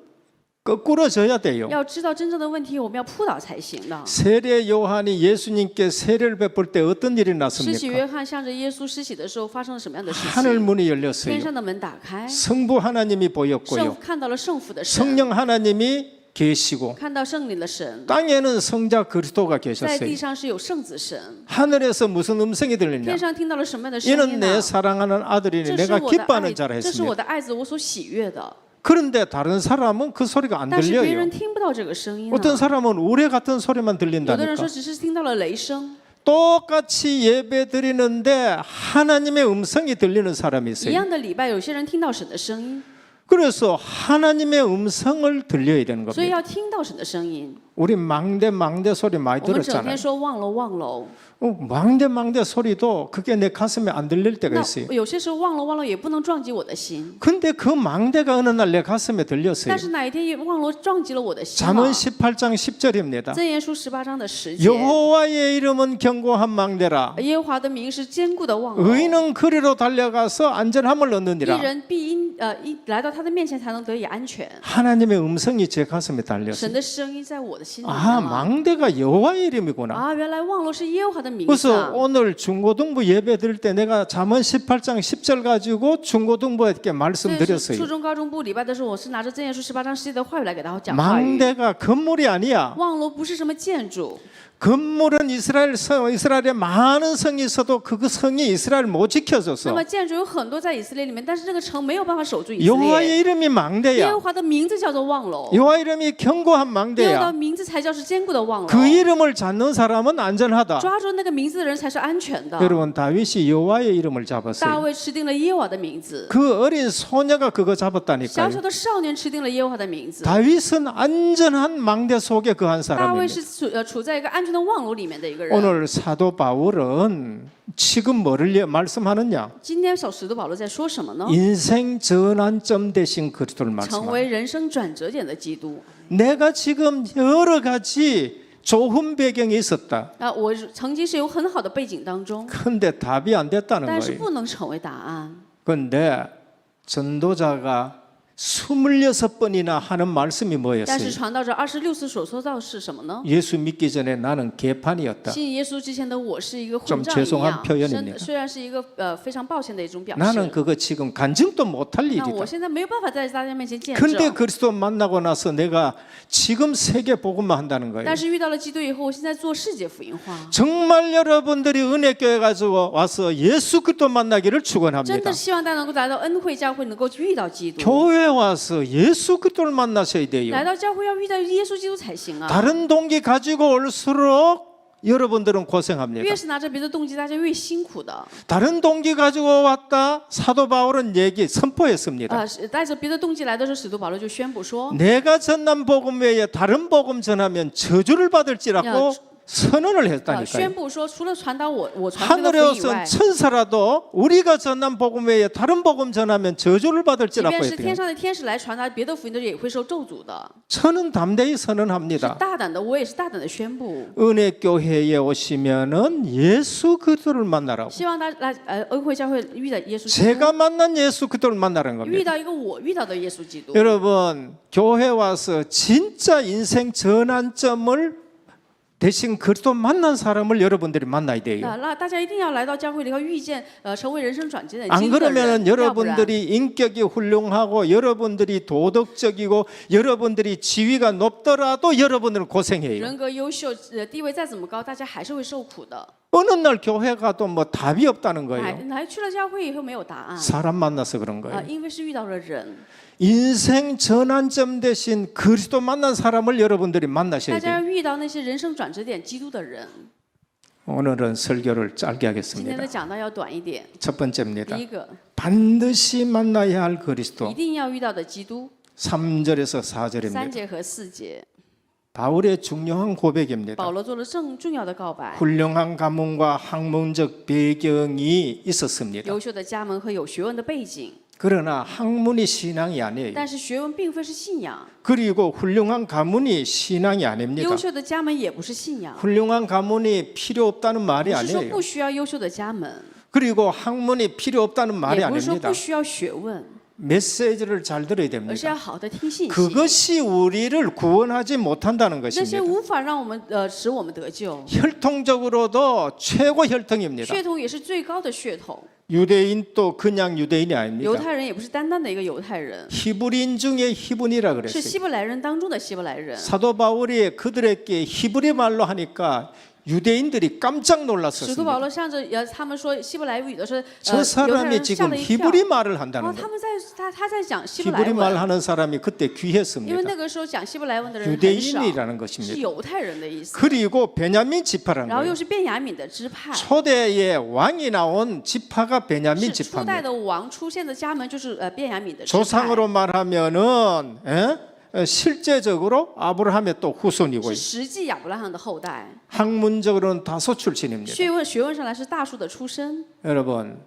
S9: 거꾸로 져야 돼요.
S10: 要知道真正的问题，我们要扑倒才行的。
S9: 세례 요한이 예수님께 세례를 베풀 때 어떤 일이
S10: 施洗
S9: 났습니까?
S10: 约翰向着耶稣施洗的时候，发生了什么样的事
S9: 하늘
S10: 情？
S9: 문이
S10: 天
S9: 열렸어요.
S10: 上的门打开，
S9: 성부 하나님이
S10: 圣
S9: 보였고요.
S10: 看到了圣父的神，
S9: 성령 하나님이 계시고
S10: 看到圣灵的神，
S9: 땅에는 성자 그리스도가
S10: 在地
S9: 계셨어요.
S10: 上是有圣子神。
S9: 하늘에서 무슨 음성이 들리냐?
S10: 天上听到了什么样的声
S9: 이는
S10: 音
S9: 내
S10: 呢？
S9: 사랑하는 아들이니
S10: 这是
S9: 내가
S10: 我的
S9: 기뻐하는
S10: 爱，
S9: 자라
S10: 这是我
S9: 했습니다.
S10: 的爱子，我所喜悦的。
S9: 그런데 다른 사람은 그 소리가 안
S10: 但是别
S9: 들려요.
S10: 人听不到这个声音
S9: 어떤
S10: 呢。
S9: 사람은 우레 같은 소리만
S10: 有的人
S9: 들린다니까.
S10: 说只是听到了雷声，
S9: 똑같이 예배 드리는데 하나님의 음성이 들리는 사람이
S10: 一
S9: 있어요.
S10: 样的礼拜，有些人听到神的声音，
S9: 그래서 하나님의 음성을 들려야 되는
S10: 所以
S9: 겁니다.
S10: 要听到神的声音。
S9: 우리 망대 소리 많이
S10: 我们整
S9: 들었잖아요.
S10: 天说望楼望楼，
S9: 망대 소리도 그게 내 가슴에 안 들릴 때가
S10: 那
S9: 있어요.
S10: 有些时候望楼望楼也不能撞击我的心。
S9: 근데 그 망대가 어느 날 내 가슴에 들렸어요.
S10: 但是哪一天望楼撞击了我的心
S9: 잠언
S10: 了？
S9: 18장 10절입니다.
S10: 箴言书18章的10节，
S9: 여호와의 이름은 견고한 망대라.
S10: 耶和华的名是坚固的望楼，
S9: 의인은 그리로 달려가서 안전함을
S10: 一
S9: 얻느니라.
S10: 人必因一来到他的面前才能得以安全。
S9: 하나님의 음성이 제 가슴에
S10: 神
S9: 달렸어요.
S10: 的声音在我的心里
S9: 아,
S10: 面了。
S9: 망대가 여호와의 이름이구나.
S10: 啊，原来望楼是耶和华的名字
S9: 그래서
S10: 啊。
S9: 오늘 중고등부 예배 드릴 때 내가 잠언 18장 10절 가지고 중고등부에게
S10: 所以是
S9: 말씀드렸어요.
S10: 初中、高中部礼拜的时候，我是拿着箴言书18章10节的话语来给大家讲话语。
S9: 망대가 건물이 아니야.
S10: 望楼不是什么建筑，
S9: 건물은 이스라엘에 많은 성이 있어도 그 성이 이스라엘 못
S10: 那
S9: 지켜줬어.
S10: 么建筑有很多在以色列里面，但是这个城没有办法守住以色列。
S9: 여호와의 이름이
S10: 耶
S9: 망대야.
S10: 和华的名字叫做望楼，
S9: 여호와 이름이 견고한
S10: 耶和华
S9: 망대야.
S10: 的名字才叫是坚固的望楼。
S9: 그 이름을 잡는 사람은 안전하다.
S10: 抓住那个名字的人才是安全的。
S9: 여러분 다윗이 여호와의 이름을
S10: 大
S9: 잡았어요.
S10: 卫持定了耶和华的名字，
S9: 그 어린 소녀가 그거
S10: 小
S9: 잡았다니까요.
S10: 小的少年持定了耶和华的名字。
S9: 다윗은 안전한 망대 속에 거한
S10: 大卫
S9: 사람입니다.
S10: 是处在一个安全的望楼里面的一个人。
S9: 오늘 사도 바울은 지금 뭐를 말씀하느냐?
S10: 今天使徒保罗在说什么呢？
S9: 인생 전환점 되신 그리스도를
S10: 成
S9: 말씀합니다.
S10: 为人生转折点的基督。
S9: 내가 지금 여러 가지 좋은 배경이 있었다.
S10: 啊，我曾经是有很好的背景当中，
S9: 근데 답이 안 됐다는
S10: 但是
S9: 거예요.
S10: 不能成为答案。
S9: 근데 전도자가 26번이나 하는 말씀이
S10: 但是
S9: 뭐였어요?
S10: 传道者26次所说到是什么呢？
S9: 예수 믿기 전에 나는 개판이었다.
S10: 信耶稣之前的我是一个混
S9: 좀
S10: 账一
S9: 죄송한
S10: 样，
S9: 표현입니다.
S10: 虽然是一个非常抱歉的一种表
S9: 나는
S10: 示。
S9: 그거 지금 간증도 못할
S10: 那
S9: 일이다.
S10: 我现在没有办法在大家面前见
S9: 근데
S10: 证，
S9: 그리스도 만나고 나서 내가 지금 세계 복음만 한다는 거예요.
S10: 但是遇到了基督以后，我现在做世界福音化。
S9: 정말 여러분들이 은혜교회 가지고 와서 예수 그리스도 만나기를
S10: 真
S9: 축원합니다.
S10: 的希望大家能够来到恩惠教会，能够遇到基督。
S9: 교회 와서 예수 그리스도를 만나셔야 돼요.
S10: 来到教会要遇到耶稣基督才行啊！
S9: 다른 동기 가지고 올수록 여러분들은 고생합니다.
S10: 越是拿着别的动机，大家越辛苦的。
S9: 다른 동기 가지고 왔다 사도 바울은 선포했습니다.
S10: 带着别的动机来的时候，使徒保罗就宣布说，
S9: 내가 전한 복음 외에 다른 복음 전하면 저주를 받을지라고 선언을 했다니까요.
S10: 宣布说，除了传达我传这个福音以
S9: 하늘에서
S10: 外，
S9: 천사라도 우리가 전한 복음 외에 다른 복음 전하면 저주를
S10: 即
S9: 받을지라고
S10: 便是天
S9: 했대요.
S10: 上的天使来传达别的福音的人，也会受咒诅的。
S9: 저는 담대히
S10: 是
S9: 선언합니다.
S10: 大胆的，我也是大胆的宣布，
S9: 은혜교회에 오시면은 예수 그리스도를 만나라고.
S10: 希望大家来恩惠教会遇到耶稣基督，
S9: 제가 만난 예수 그리스도를 만나는
S10: 遇
S9: 겁니다.
S10: 到一个我遇到的耶稣基督。
S9: 여러분 교회 와서 진짜 인생 전환점을 대신 그리스도 만난 사람을 여러분들이 만나야 돼요.
S10: 那大家一定要来到教会里头遇见成为人生转折点
S9: 안
S10: 基督的人，
S9: 그러면은
S10: 要不然
S9: 여러분들이 인격이 훌륭하고 여러분들이 도덕적이고 여러분들이 지위가 높더라도 여러분들은 고생해요.
S10: 人格优秀，地位再怎么高，大家还是会受苦的。
S9: 어느 날 교회 가도 뭐 답이 없다는
S10: 来
S9: 거예요.
S10: 来去了教会以后没有答案
S9: 사람 만나서 그런
S10: 啊，
S9: 거예요.
S10: 因为是遇到了人。
S9: 인생 전환점 대신 그리스도 만난 사람을 여러분들이
S10: 大
S9: 만나셔야
S10: 家要
S9: 돼요.
S10: 遇到那些人生转折点基督的人。
S9: 오늘은 설교를 짧게
S10: 今天
S9: 하겠습니다.
S10: 的讲道要短一点。
S9: 첫 번째입니다.
S10: 第一个，
S9: 반드시 만나야 할 그리스도.
S10: 一定要遇到的基督。
S9: 3절에서
S10: 3
S9: 4절입니다.
S10: 节和4节，
S9: 바울의 중요한 고백입니다.
S10: 保罗做了重要的告白。
S9: 훌륭한 가문과 학문적 배경이 있었습니다.
S10: 优秀的家门和有学问的背景，
S9: 그러나 학문이 신앙이 아니에요.
S10: 但是学问并非是信仰。
S9: 그리고 훌륭한 가문이 신앙이 아닙니다.
S10: 优秀的家门也不是信仰，
S9: 훌륭한 가문이 필요 없다는 말이
S10: 不是说
S9: 아니에요.
S10: 不需要优秀的家门，
S9: 그리고 학문이 필요 없다는 말이
S10: 也不是说
S9: 아닙니다.
S10: 不需要学问。
S9: 메시지를 잘 들어야
S10: 而是
S9: 됩니다.
S10: 要好的听信息。
S9: 그것이 우리를 구원하지 못한다는
S10: 那些
S9: 것입니다.
S10: 无法让我们使我们得救，
S9: 혈통적으로도 최고 혈통입니다.
S10: 血统也是最高的血统。
S9: 유대인도 그냥 유대인이
S10: 犹
S9: 아닙니다.
S10: 太人也不是单单的一个犹太人，
S9: 히브리인 중에 히브리라
S10: 是
S9: 그랬어요.
S10: 希伯来人当中的希伯来人。
S9: 사도 바울이 그들에게 히브리 말로 하니까 유대인들이 깜짝
S10: 使徒保
S9: 놀랐었습니다.
S10: 罗向着他们说希伯来语的时候，
S9: 저
S10: 犹太
S9: 사람이
S10: 人吓
S9: 지금
S10: 了一跳。
S9: 히브리 말을
S10: 然后
S9: 한다는
S10: 他
S9: 거예요.
S10: 们他在讲希伯来
S9: 히브리 말
S10: 文，
S9: 하는 사람이 그때
S10: 因为
S9: 귀했습니다.
S10: 那个时候讲希伯来文的人很少，
S9: 유대인이라는
S10: 是
S9: 것입니다.
S10: 犹太人的意思。
S9: 그리고 베냐민 지파라는
S10: 然后又
S9: 거예요.
S10: 是便雅悯的支派，
S9: 초대의 왕이 나온 지파가 베냐민
S10: 是初代
S9: 지파입니다.
S10: 的王出现的家门就是便雅悯的支派。
S9: 조상으로 말하면은 실제적으로 아브라함의 또 후손이고
S10: 是实际亚伯拉罕的后代，
S9: 학문적으로는 다소 출신입니다.
S10: 学问上来是大数的出身。
S9: 여러분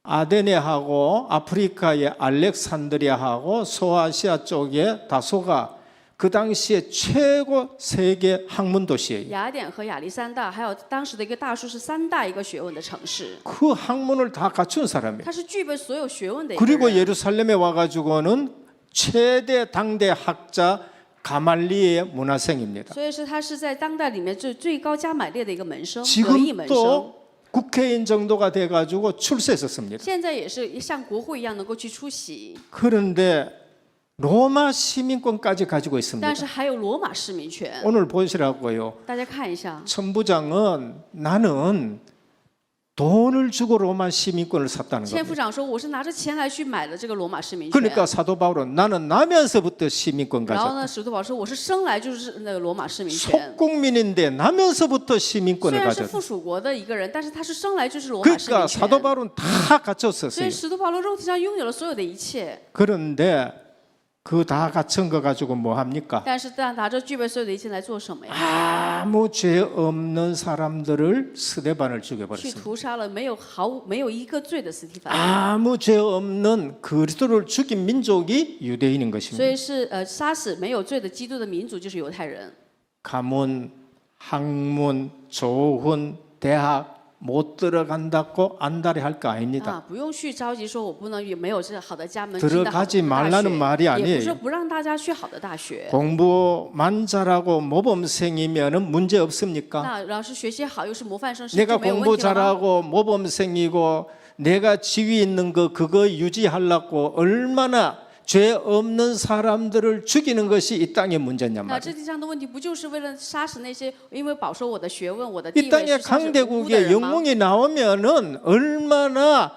S9: 아데네하고 아프리카의 알렉산드리아하고 소아시아 쪽의 다소가 그 당시에 최고 세계 학문 도시예요.
S10: 雅典和亚历山大，还有当时的一个大数是3大一个学问的城市，
S9: 그 학문을 다 갖춘 사람이에요.
S10: 它是具备所有学问的一个
S9: 그리고
S10: 人。
S9: 예루살렘에 와가지고는 최대 당대 학자 가말리의 문화생입니다.
S10: 所以他是在当代里面最高加买列的一个门生，德艺门生。
S9: 지금도 국회의원 정도가 돼가지고 출세했었습니다.
S10: 现在也是像国会一样能够去出席，
S9: 그런데 로마 시민권까지 가지고 있습니다.
S10: 但是还有罗马市民权。
S9: 오늘 보시라고요.
S10: 大家看一下，
S9: 천부장은 나는 돈을 주고 로마 시민권을 샀다는
S10: 千夫
S9: 겁니다.
S10: 长说我是拿着钱来去买的这个罗马市民权。
S9: 그러니까 사도 바울은 나는 나면서부터 시민권
S10: 然后
S9: 가졌다.
S10: 呢，使徒保罗说我是生来就是那个罗马市民权。
S9: 속국민인데 나면서부터
S10: 虽
S9: 시민권을
S10: 然是
S9: 가졌다.
S10: 附属国的一个人，但是他是生来就是罗马市
S9: 그러니까
S10: 民
S9: 사도
S10: 权。
S9: 바울은 다
S10: 所
S9: 갖췄었어요.
S10: 以使徒保罗肉体上拥有了所有的一切，
S9: 그런데 그 다 갖춘 거 가지고 뭐 합니까?
S10: 但是拿着具备所有的一切来做什么呀？
S9: 아무 죄 없는 사람들을 스데반을
S10: 去
S9: 죽여버렸습니다.
S10: 屠杀了没有一个罪的斯提凡。
S9: 아무 죄 없는 그리스도를 죽인 민족이 유대인인
S10: 所
S9: 것입니다.
S10: 以是杀死没有罪的基督的民族就是犹太人。
S9: 가문, 학문, 좋은 대학 못 들어간다고 안달이 할 거 아닙니다.
S10: 啊，不用去着急说我不能没有这好的家门，
S9: 들어가지 말라는 말이
S10: 也
S9: 아니에요.
S10: 不是不让大家去好的大学。
S9: 공부만 잘하고 모범생이면 문제 없습니까?
S10: 那老师学习好又是模范生，是
S9: 내가
S10: 就没有
S9: 공부
S10: 问题了吗？
S9: 잘하고 모범생이고 내가 지위 있는 거 그거 유지하려고 얼마나 죄 없는 사람들을 죽이는 것이 이 땅의 문제냔
S10: 那
S9: 말이에요.
S10: 这地上的问题不就是为了杀死那些因为保守我的学问、我的
S9: 이
S10: 地位
S9: 땅에
S10: 是杀死无辜的
S9: 강대국의
S10: 人吗？
S9: 영웅이 나오면은 얼마나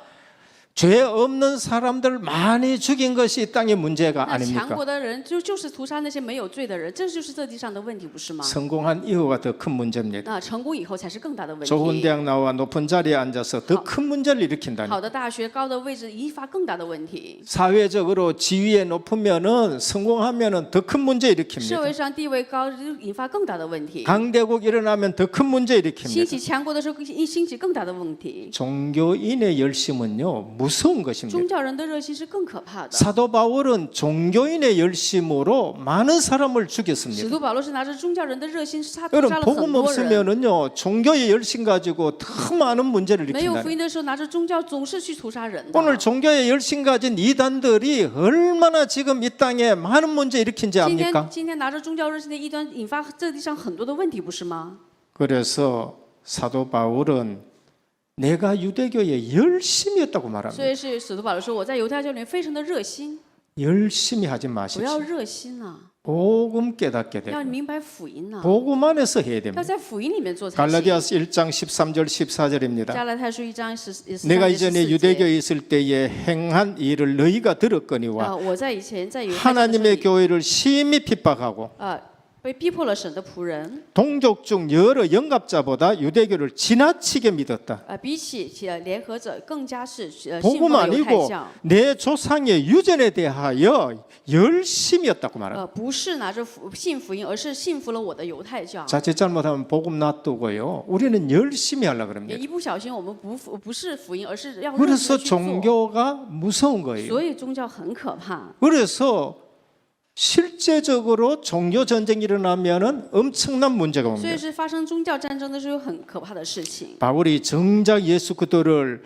S9: 죄 없는 사람들 많이 죽인 것이 이 땅의 문제가
S10: 那强
S9: 아닙니까?
S10: 国的人就是屠杀那些没有罪的人，这就是这地上的问题，不是吗？
S9: 성공한 이후가 더 큰 문제입니다.
S10: 那成功以后才是更大的问
S9: 좋은
S10: 题。
S9: 대학 나와 높은 자리에 앉아서 더 큰 문제를 일으킨다니.
S10: 好的大学、高的位置引发更大的问题。
S9: 사회적으로 지위에 높으면은 성공하면은 더 큰 문제
S10: 社
S9: 일으킵니다.
S10: 会上地位高，引发更大的问题。
S9: 강대국 일어나면 더 큰 문제
S10: 兴
S9: 일으킵니다.
S10: 起强国的时候，兴起更大的问题。
S9: 종교인의 열심은요 무서운 것입니다.
S10: 宗教人的热心是更可怕的。
S9: 사도 바울은 종교인의 열심으로 많은 사람을
S10: 使
S9: 죽였습니다.
S10: 徒保罗是拿着宗教人的热心，他屠
S9: 여러분
S10: 杀了
S9: 복음
S10: 很多人。
S9: 없으면은요 종교의 열심 가지고 더 많은 문제를
S10: 没有福
S9: 일으킨다.
S10: 音的时候，拿着宗教总是去屠杀人的。
S9: 오늘 종교의 열심 가진 이단들이 얼마나 지금 이 땅에 많은 문제 일으킨지
S10: 今天
S9: 압니까?
S10: 今天拿着宗教热心的异端，引发这地上很多的问题，不是吗？
S9: 그래서 사도 바울은 내가 유대교에 열심히 했다고
S10: 所
S9: 말합니다.
S10: 以是使徒保罗说，我在犹太教里面非常的热心，
S9: 열심히 하지
S10: 不要
S9: 마십시오.
S10: 热心啊，
S9: 복음 깨닫게
S10: 要
S9: 되고
S10: 明白福音啊，
S9: 복음 안에서 해야
S10: 要
S9: 됩니다.
S10: 在福音里面做才行。
S9: 갈라디아서 1장 13절 14절입니다.
S10: 加拉太书1章14
S9: 내가
S10: 节
S9: 이전에
S10: 14节
S9: 유대교에 있을 때에 행한 일을 너희가 들었거니와
S10: 我在以前在犹太教的时候
S9: 하나님의 교회를 심히 핍박하고
S10: 被逼迫了神的仆人，
S9: 동족 중 여러 영갑자보다 유대교를 지나치게 믿었다.
S10: 比起联合者更加是信
S9: 복음
S10: 奉了犹太
S9: 아니고
S10: 教。
S9: 내 조상의 유전에 대하여 열심이었다고 말합니다.
S10: 不是拿着信福音，而是信服了我的犹太教。
S9: 자칫 잘못하면 복음 놔두고요. 우리는 열심히 하려고
S10: 也
S9: 그럽니다.
S10: 一不小心，我们不是福音，而是要认真
S9: 그래서
S10: 地去做。
S9: 종교가 무서운 거예요.
S10: 所以宗教很可怕。
S9: 그래서 실제적으로 종교 전쟁이 일어나면은 엄청난 문제가
S10: 所以
S9: 옵니다.
S10: 是发生宗教战争的时候，有很可怕的事情。
S9: 바울이 정작 예수 그리스도를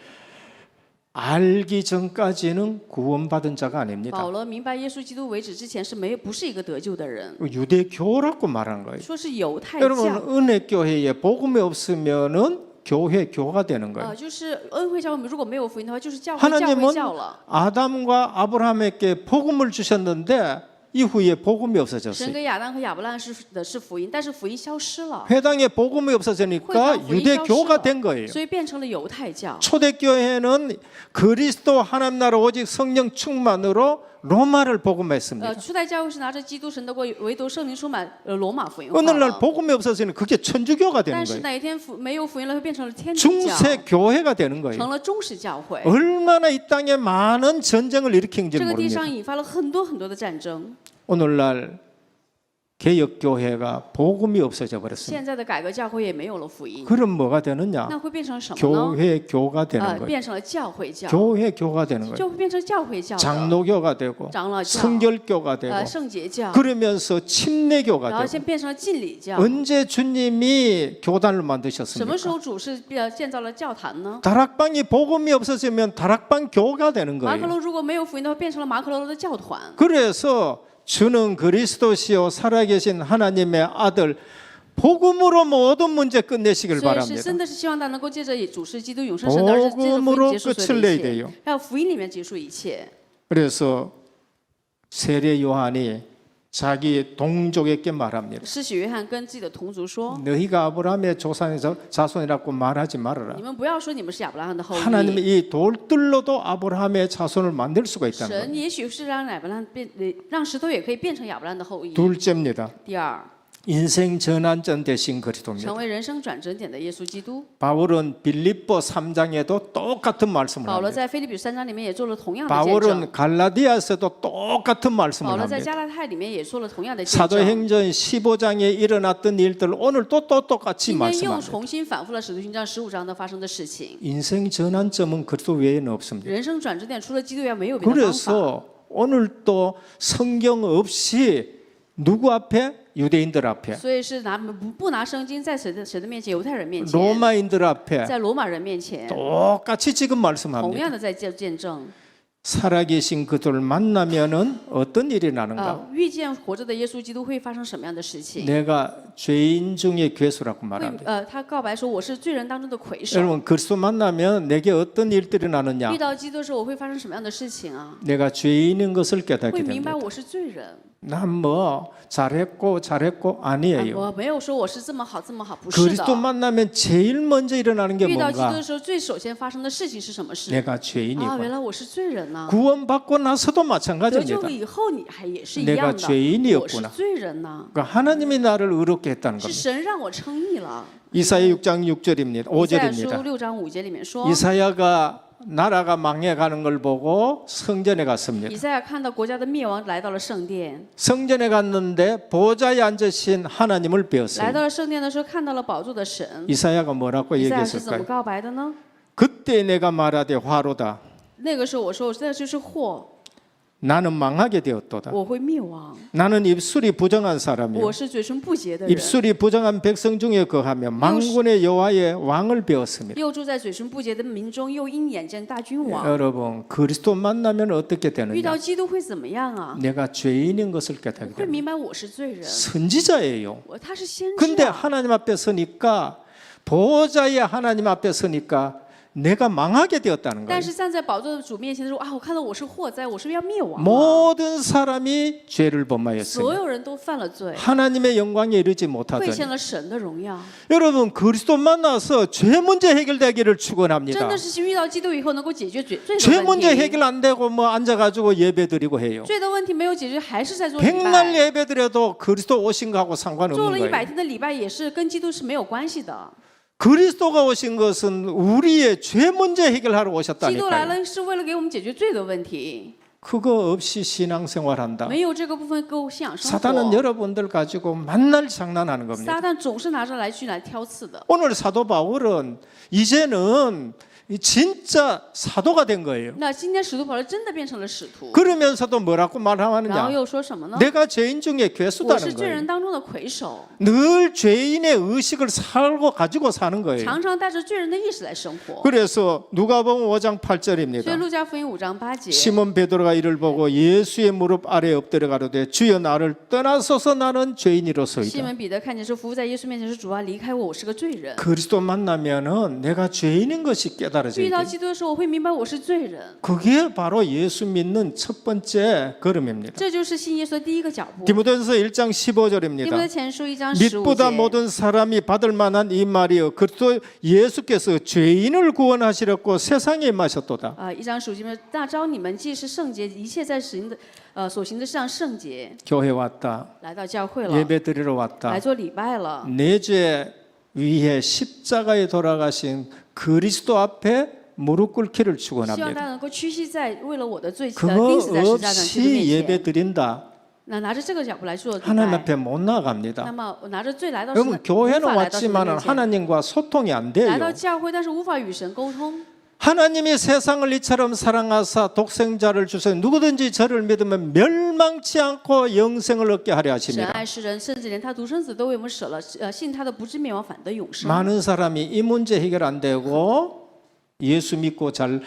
S9: 알기 전까지는 구원받은 자가 아닙니다.
S10: 保罗明白耶稣基督为止之前是不是一个得救的人，
S9: 유대교라고 말하는 거예요.
S10: 说是犹太
S9: 여러분
S10: 教。
S9: 은혜교회에 복음이 없으면은 교회교가 되는 거예요.
S10: 就是恩惠教会如果没有福音的话，就是教会教会
S9: 하나님은
S10: 教了。
S9: 아담과 아브라함에게 복음을 주셨는데 이후에 복음이
S10: 神
S9: 없어졌어요.
S10: 给亚当和亚伯拉罕是福音，但是福音消失了，
S9: 회당에 복음이
S10: 会
S9: 없어지니까
S10: 堂福音消失
S9: 유대교가
S10: 了
S9: 된 거예요.
S10: 所以变成了犹太教。
S9: 초대교회는 그리스도 하나님 나라 오직 성령 충만으로 로마를 복음했습니다.
S10: 初代教会是拿着基督神的国，唯独圣灵充满罗马福音化
S9: 오늘날
S10: 了。
S9: 복음이 없어지는 그게 천주교가 되는
S10: 但是
S9: 거예요.
S10: 哪一天没有福音了，会变成了天主教，
S9: 중세 교회가 되는
S10: 成
S9: 거예요.
S10: 了中式教会。
S9: 얼마나 이 땅에 많은 전쟁을 일으킨지
S10: 这个地
S9: 모릅니다.
S10: 上引发了很多的战争。
S9: 오늘날 개혁교회가 복음이 없어져 버렸습니다.
S10: 现在的改革教会也没有了福音，
S9: 그럼 뭐가 되느냐?
S10: 那会变成什么呢？
S9: 교회교가 되는 거예요.
S10: 变成了教会教，
S9: 교회교가 되는
S10: 就
S9: 거예요.
S10: 会变成教会教了，
S9: 장로교가 되고
S10: 长老教，
S9: 성결교가 되고
S10: 圣洁教，
S9: 그러면서 침례교가
S10: 然后
S9: 되고
S10: 先变成了敬礼教。
S9: 언제 주님이 교단을
S10: 什么
S9: 만드셨습니까?
S10: 时候主是建造了教坛呢？
S9: 다락방이 복음이 없어지면 다락방 교가 되는
S10: 马可
S9: 거예요.
S10: 楼如果没有福音的话，变成了马可楼的教团。
S9: 그래서 주는 그리스도시요 살아계신 하나님의 아들 복음으로 모든 문제 끝내시길
S10: 所以是
S9: 바랍니다.
S10: 真的是希望大家能够借着主是基督永生神的儿子，借着福
S9: 복음으로
S10: 音结束所
S9: 끝을
S10: 有的
S9: 내야
S10: 一切
S9: 돼요. ，
S10: 要福音里面结束一切。
S9: 그래서 세례 요한이 자기 동족에게 말합니다.
S10: 施洗约翰跟自己的同族说
S9: 너희가 아브라함의 조상에서 자손이라고 말하지 말아라. ：“
S10: 你们不要说你们是亚伯拉罕的后
S9: 하나님은
S10: 裔。
S9: 이 돌들로도 아브라함의 자손을 만들 수가 있다는
S10: 神
S9: 겁니다.
S10: 也许是让亚伯拉罕让石头也可以变成亚伯拉罕的后裔。
S9: 둘째입니다.
S10: 第二，
S9: 인생 전환점 대신 그리스도입니다.
S10: 成为人生转折点的耶稣基督。
S9: 바울은 빌립보 3장에도 똑같은 말씀을
S10: 保罗
S9: 합니다.
S10: 在腓立比3章里面也做了同样的见证。
S9: 바울은 갈라디아에서도 똑같은
S10: 保
S9: 말씀을
S10: 罗在
S9: 합니다.
S10: 加拉太里面也做了同样的见证。
S9: 사도행전 15장에 일어났던 일들 오늘 또 똑같이
S10: 今天又
S9: 말씀합니다.
S10: 重新反复了使徒行传15章的发生的事情。
S9: 인생 전환점은 그리스도 외에는 없습니다.
S10: 人生转折点除了基督以外没有别的方法。
S9: 그래서 오늘도 성경 없이 누구 앞에? 유대인들 앞에,
S10: 所以是不拿圣经在谁的面前，犹太人面前，
S9: 로마인들 앞에
S10: 在罗马人面前，
S9: 똑같이 지금
S10: 同
S9: 말씀합니다.
S10: 样的在见证。
S9: 살아계신 그들을 만나면은 어떤 일이 나는가?
S10: 遇见活着的耶稣基督会发生什么样的事情？
S9: 내가 죄인 중에 괴수라고
S10: 会
S9: 말합니다.
S10: 他告白说我是罪人当中的魁首。
S9: 여러분 그리스도 만나면 내게 어떤 일들이 나느냐?
S10: 遇到基督的时候，我会发生什么样的事情啊？
S9: 내가 죄인인 것을
S10: 会
S9: 깨닫게
S10: 明白
S9: 됩니다.
S10: 我是罪人。
S9: 난 뭐 잘했고
S10: 啊
S9: 아니에요.
S10: 我没有说我是这么好这么好，不是的。
S9: 그리스도 만나면 제일 먼저 일어나는 게
S10: 遇到基督
S9: 뭔가?
S10: 的时候，最首先发生的事情是什么事？
S9: 내가
S10: 啊，原
S9: 죄인이고
S10: 来我是罪人呐！
S9: 구원받고 나서도
S10: 得
S9: 마찬가지입니다.
S10: 救了以后，你还也是一
S9: 내가
S10: 样的。
S9: 죄인이었구나
S10: 我是罪人呐，
S9: 그러니까 하나님이 나를 의롭게 했다는
S10: 是
S9: 겁니다.
S10: 神让我称义了。
S9: 이사야 6장 6절입니다.
S10: 以赛亚书
S9: 5절입니다.
S10: 6章5节里面说，
S9: 이사야가 나라가 망해가는 걸 보고 성전에
S10: 以
S9: 갔습니다.
S10: 赛亚看到国家的灭亡，来到了圣殿。
S9: 성전에 갔는데 보좌에 앉으신 하나님을
S10: 来
S9: 배웠어요.
S10: 到了圣殿的时候，看到了宝座的神。
S9: 이사야가 뭐라고
S10: 以赛亚是怎么
S9: 얘기했을까요?
S10: 告白的呢？
S9: 그때 내가 말하되 화로다.
S10: 那个时候我说，这就是祸，
S9: 나는 망하게 되었도다.
S10: 我会灭亡。
S9: 나는 입술이 부정한 사람이요.
S10: 我是嘴唇不洁的人，
S9: 입술이 부정한 백성 중에 거하며 만군의 여호와의 왕을 배웠습니다.
S10: 又住在嘴唇不洁的民中，又因眼见大君王。
S9: 여러분 그리스도 만나면 어떻게
S10: 遇到
S9: 되느냐?
S10: 基督会怎么样啊？
S9: 내가 죄인인 것을 깨닫게
S10: 会
S9: 됩니다.
S10: 明白我是罪人，
S9: 선지자예요.
S10: 他是先知
S9: 근데
S10: 啊。
S9: 하나님 앞에 서니까 보호자의 하나님 앞에 서니까 내가 망하게 되었다는
S10: 但
S9: 거예요.
S10: 是站在宝座的主面前的时候啊，我看到我是祸灾，我是不是要灭亡了？
S9: 모든 사람이 죄를
S10: 所
S9: 범하였으니
S10: 有人都犯了罪，
S9: 하나님의 영광에 이르지
S10: 亏
S9: 못하더니
S10: 欠了神的荣耀。
S9: 여러분 그리스도 만나서 죄 문제 해결되기를
S10: 真
S9: 축원합니다.
S10: 的是遇到基督以后，能够解决罪
S9: 죄
S10: 的
S9: 문제
S10: 问题。
S9: 해결 안 되고 뭐 앉아가지고 예배드리고 해요.
S10: 罪的问题没有解决，还是在做礼
S9: 백날
S10: 拜。
S9: 예배드려도 그리스도 오신 거하고
S10: 做
S9: 상관없는
S10: 了100
S9: 거예요.
S10: 天的礼拜，也是跟基督是没有关系的。
S9: 그리스도가 오신 것은 우리의 죄 문제 해결하러
S10: 基督来
S9: 오셨다니까요.
S10: 了是为了给我们解决罪的问题，
S9: 그거 없이 신앙생활한다.
S10: 没有这个部分跟我信仰生
S9: 사단은
S10: 活。
S9: 여러분들 가지고 만날 장난하는 겁니다.
S10: 撒旦总是拿着来去来挑刺的。
S9: 오늘 사도 바울은 이제는 진짜 사도가 된 거예요.
S10: 那今天使徒保罗真的变成了使徒，
S9: 그러면서도 뭐라고
S10: 然后
S9: 말하느냐?
S10: 又说什么呢？
S9: 내가 죄인 중에
S10: 我是
S9: 괴수다는
S10: 罪
S9: 거예요.
S10: 人当中的魁首，
S9: 늘 죄인의 의식을 가지고 사는 거예요.
S10: 常常带着罪人的意识来生活。
S9: 그래서 누가복음 5장
S10: 所以
S9: 8절입니다.
S10: 路加福音5章8节，
S9: 시몬 베드로가 이를 보고 예수의 무릎 아래 엎드려 가로되 주여 나를 떠나소서 나는
S10: 西
S9: 죄인이로소이다.
S10: 门彼得看见是伏在耶稣面前说：“主啊，离开我，我是个罪人。
S9: 그리스도 만나면은 내가 죄인인 것이 깨달아져야
S10: 遇到
S9: 돼.
S10: 基督的时候，我会明白我是罪人。
S9: 그게 바로 예수 믿는 첫 번째 걸음입니다.
S10: 这就是信耶稣的第一个脚步。
S9: 디모데전서 1장
S10: 提摩太
S9: 15절입니다.
S10: 前书1章15
S9: 믿보다
S10: 节。
S9: 모든 사람이 받을 만한 이 말이요 그리스도 예수께서 죄인을 구원하시려고 세상에 임하셨도다.
S10: 1章15节，那召你们既是圣洁，一切在行的所行的事上圣洁，
S9: 교회 왔다.
S10: 来到教会了，
S9: 예배드리러
S10: 来
S9: 왔다.
S10: 做礼拜了。
S9: 내 죄 위해 십자가에 돌아가신 그리스도 앞에 무릎 꿇기를
S10: 希望大
S9: 축원합니다.
S10: 家能够屈膝在为了我的罪钉
S9: 그거
S10: 死在十字架上基督
S9: 없이
S10: 面前。
S9: 예배 드린다.
S10: 那拿着这个脚步来做礼
S9: 하나님
S10: 拜，
S9: 앞에 못
S10: 那
S9: 나갑니다.
S10: 么我拿着罪来到神的
S9: 여러분 교회는
S10: 无法来到神的
S9: 왔지만
S10: 面前
S9: 하나님과 소통이 안
S10: 来
S9: 돼요.
S10: 到教会，但是无法与神沟通。
S9: 하나님이 세상을 이처럼 사랑하사 독생자를 주셔 누구든지 저를 믿으면 멸망치 않고 영생을 얻게 하려
S10: 神
S9: 하십니다.
S10: 爱世人，甚至连他独生子都为我们舍了，信他的不至灭亡，反得永生。
S9: 많은 사람이 이 문제 해결 안 되고 예수 믿고 잘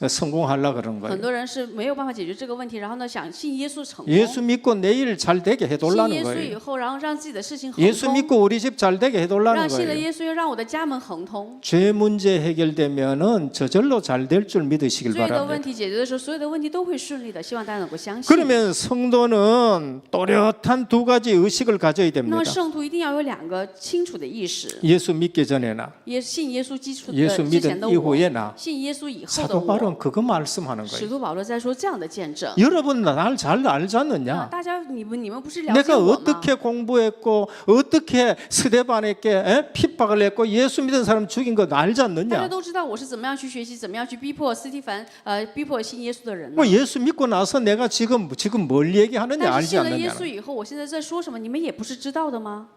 S9: 성공하려고 그런
S10: 很
S9: 거예요.
S10: 多人是没有办法解决这个问题，然后呢想信耶稣成功，
S9: 예수 믿고 내일 잘 되게
S10: 信
S9: 해달라는
S10: 耶稣以
S9: 거예요.
S10: 后，然后让自己的事情亨
S9: 예수
S10: 通，
S9: 믿고 우리 집 잘 되게 해달라는
S10: 让信了
S9: 거예요.
S10: 耶稣又让我的家门亨通。
S9: 죄 문제 해결되면은 저절로 잘 될 줄 믿으시길
S10: 罪的问
S9: 바랍니다.
S10: 题解决的时候，所有的问题都会顺利的，希望大家能够相信。
S9: 그러면 성도는 또렷한 두 가지 의식을 가져야
S10: 那
S9: 됩니다.
S10: 么圣徒一定要有两个清楚的意识：
S9: 예수 믿기 전에나
S10: 信耶稣基础
S9: 예수
S10: 之前
S9: 믿은
S10: 的我，
S9: 이후에나
S10: 信耶稣以后的
S9: 사도
S10: 我。
S9: 바울은 그거 말씀하는
S10: 使
S9: 거예요.
S10: 徒保罗在说这样的见证。
S9: 여러분 날 잘 알지 않느냐?
S10: 大家你们不是了解
S9: 내가
S10: 我吗？
S9: 어떻게 공부했고 어떻게 스데반에게 핍박을 했고 예수 믿은 사람 죽인 거 알지
S10: 大家
S9: 않느냐?
S10: 都知道我是怎么样去学习，怎么样去逼迫斯蒂凡，逼迫信耶稣的人呢
S9: 뭐 ？ 예수 믿고 나서 내가 지금 뭘 얘기하느냐
S10: 但是
S9: 알지
S10: 信了耶
S9: 않느냐?
S10: 稣以后，我现在在说什么，你们也不是知道的吗？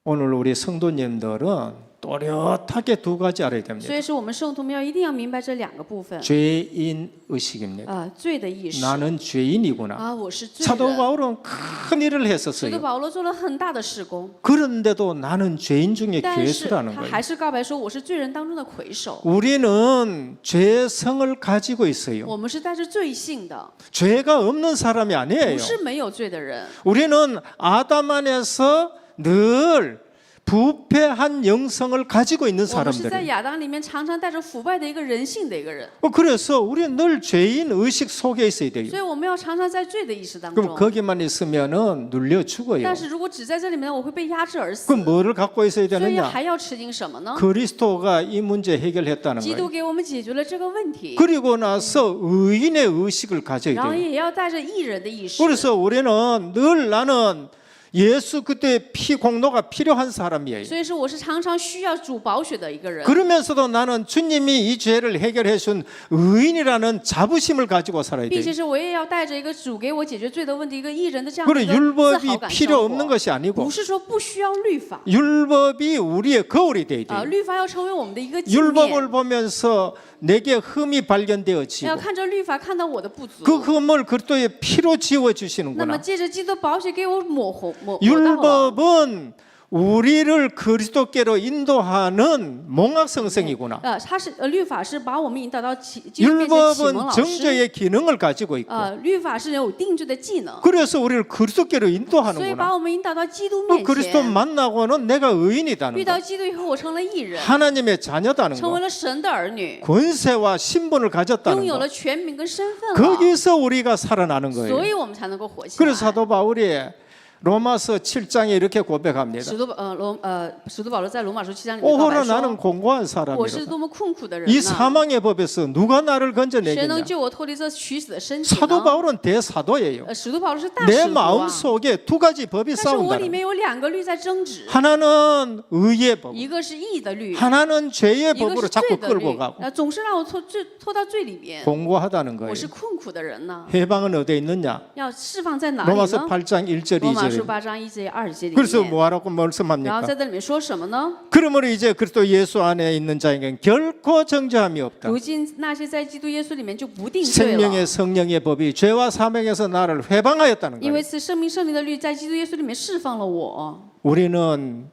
S9: 오늘 우리 성도님들은 또렷하게 두 가지 알아야
S10: 所
S9: 됩니다.
S10: 以说，我们圣徒们一定要明白这两个部分。
S9: 죄인 의식입니다.
S10: 罪的意识
S9: 나는 죄인이구나.
S10: 我是罪
S9: 사도
S10: 人。
S9: 바울은 큰 일을
S10: 使徒
S9: 했었어요.
S10: 保罗做了很大的事工，
S9: 그런데도 나는 죄인 중에
S10: 但是
S9: 괴수라는
S10: 他
S9: 거예요.
S10: 还是告白说我是罪人当中的魁首。
S9: 우리는 죄성을 가지고 있어요.
S10: 我们是带着罪性的，
S9: 죄가 없는 사람이 아니에요.
S10: 不是没有罪的人。
S9: 우리는 아담 안에서 늘 부패한 영성을 가지고 있는
S10: 我们是在
S9: 사람들이에요.
S10: 亚当里面常常带着腐败的一个人性的一个人，
S9: 그래서 우리는 늘 죄인 의식 속에 있어야 돼요.
S10: 所以我们要常常在罪的意识当
S9: 그럼
S10: 中。
S9: 거기만 있으면은 눌려 죽어요.
S10: 但是如果只在这里面，我会被压制而死。
S9: 그럼 뭐를 갖고 있어야
S10: 所以
S9: 되느냐?
S10: 还要吃进什么呢？
S9: 그리스도가 이 문제 해결했다는
S10: 基督
S9: 거예요.
S10: 给我们解决了这个问题，
S9: 그리고 나서 의인의 의식을 가져야
S10: 然后
S9: 돼요.
S10: 也要带着义人的意识。
S9: 그래서 우리는 늘 나는 예수 그때 피 공로가 필요한 사람이에요.
S10: 所以说，我是常常需要主宝血的一个人。
S9: 그러면서도 나는 주님이 이 죄를 해결해 준 의인이라는 자부심을 가지고 살아야
S10: 并且
S9: 돼요.
S10: 是我也要带着一个主给我解决罪的问题，一个义人的这样的
S9: 그래
S10: 一个自
S9: 율법이
S10: 豪感
S9: 필요
S10: 生
S9: 없는
S10: 活。
S9: 것이 아니고
S10: 不是说不需要律法，
S9: 율법이 우리의 거울이 돼야 돼요.
S10: 律法要成为我们的一个镜
S9: 율법을
S10: 面。
S9: 보면서 내게 흠이
S10: 要
S9: 발견되어지고
S10: 看着律法，看到我的不足。
S9: 그 흠을 그리스도의 피로
S10: 那么
S9: 지워주시는구나.
S10: 借着基督宝血给我抹到了。
S9: 율법은 우리를 그리스도께로 인도하는 몽학성생이구나.
S10: 它是律法是把我们引导到基督面前启蒙
S9: 율법은
S10: 老师。
S9: 정죄의 기능을 가지고 있고
S10: 律法是有定罪的技能，
S9: 그래서 우리를 그리스도께로
S10: 所以
S9: 인도하는구나.
S10: 把我们引导到基督
S9: 그
S10: 面
S9: 그리스도
S10: 前。
S9: 만나고는 내가 의인이다는
S10: 遇
S9: 거.
S10: 到基督以后，我成了义人，
S9: 하나님의 자녀다는
S10: 成为
S9: 거.
S10: 了神的儿女，
S9: 권세와 신분을
S10: 拥
S9: 가졌다는
S10: 有
S9: 거.
S10: 了权柄跟身份了，
S9: 거기서 우리가 살아나는
S10: 所
S9: 거예요.
S10: 以我们才能够活起来。
S9: 그래서 사도 바울이 로마서 7장에 이렇게 고백합니다.
S10: 使徒保罗在罗马书7章里面告
S9: 오호라
S10: 白
S9: 나는
S10: 说：“
S9: 공고한
S10: 我是
S9: 사람이로다.
S10: 多么困苦的人
S9: 이
S10: 呐！
S9: 사망의 법에서 누가 나를
S10: 谁
S9: 건져내겠냐?
S10: 能救我脱离这取死的身体
S9: 사도
S10: 呢？”
S9: 바울은 대사도예요.
S10: 使徒保罗是大
S9: 내
S10: 使徒
S9: 마음
S10: 啊，
S9: 속에 두 가지 법이
S10: 但是我里
S9: 싸운다.
S10: 面有两个律在争执，
S9: 하나는 의의 법,
S10: 一个是义的律，
S9: 하나는 죄의
S10: 一个
S9: 법으로
S10: 是
S9: 자꾸
S10: 罪的律
S9: 끌고 가고 ，
S10: 总是让我拖到罪里面。
S9: 공고하다는
S10: 我
S9: 거예요.
S10: 是困苦的人呢，
S9: 해방은 어디에 있느냐?
S10: 要释放在哪里
S9: 로마서
S10: 呢？
S9: 8장 1절
S10: 罗马
S9: 2절입니다. 2절.
S10: 28章1节2节里
S9: 그래서
S10: 面，
S9: 뭐하라고
S10: 然后
S9: 말씀합니까?
S10: 在这里面说什么呢？
S9: 그러므로 이제 그리스도 예수 안에 있는 자에게는 결코 정죄함이 없다.
S10: 如今那些在基督耶稣里面就不定罪了，
S9: 생명의 성령의 법이 죄와 사명에서 나를 회방하였다는
S10: 因为
S9: 거예요.
S10: 是生命圣灵的律在基督耶稣里面释放了我，
S9: 우리는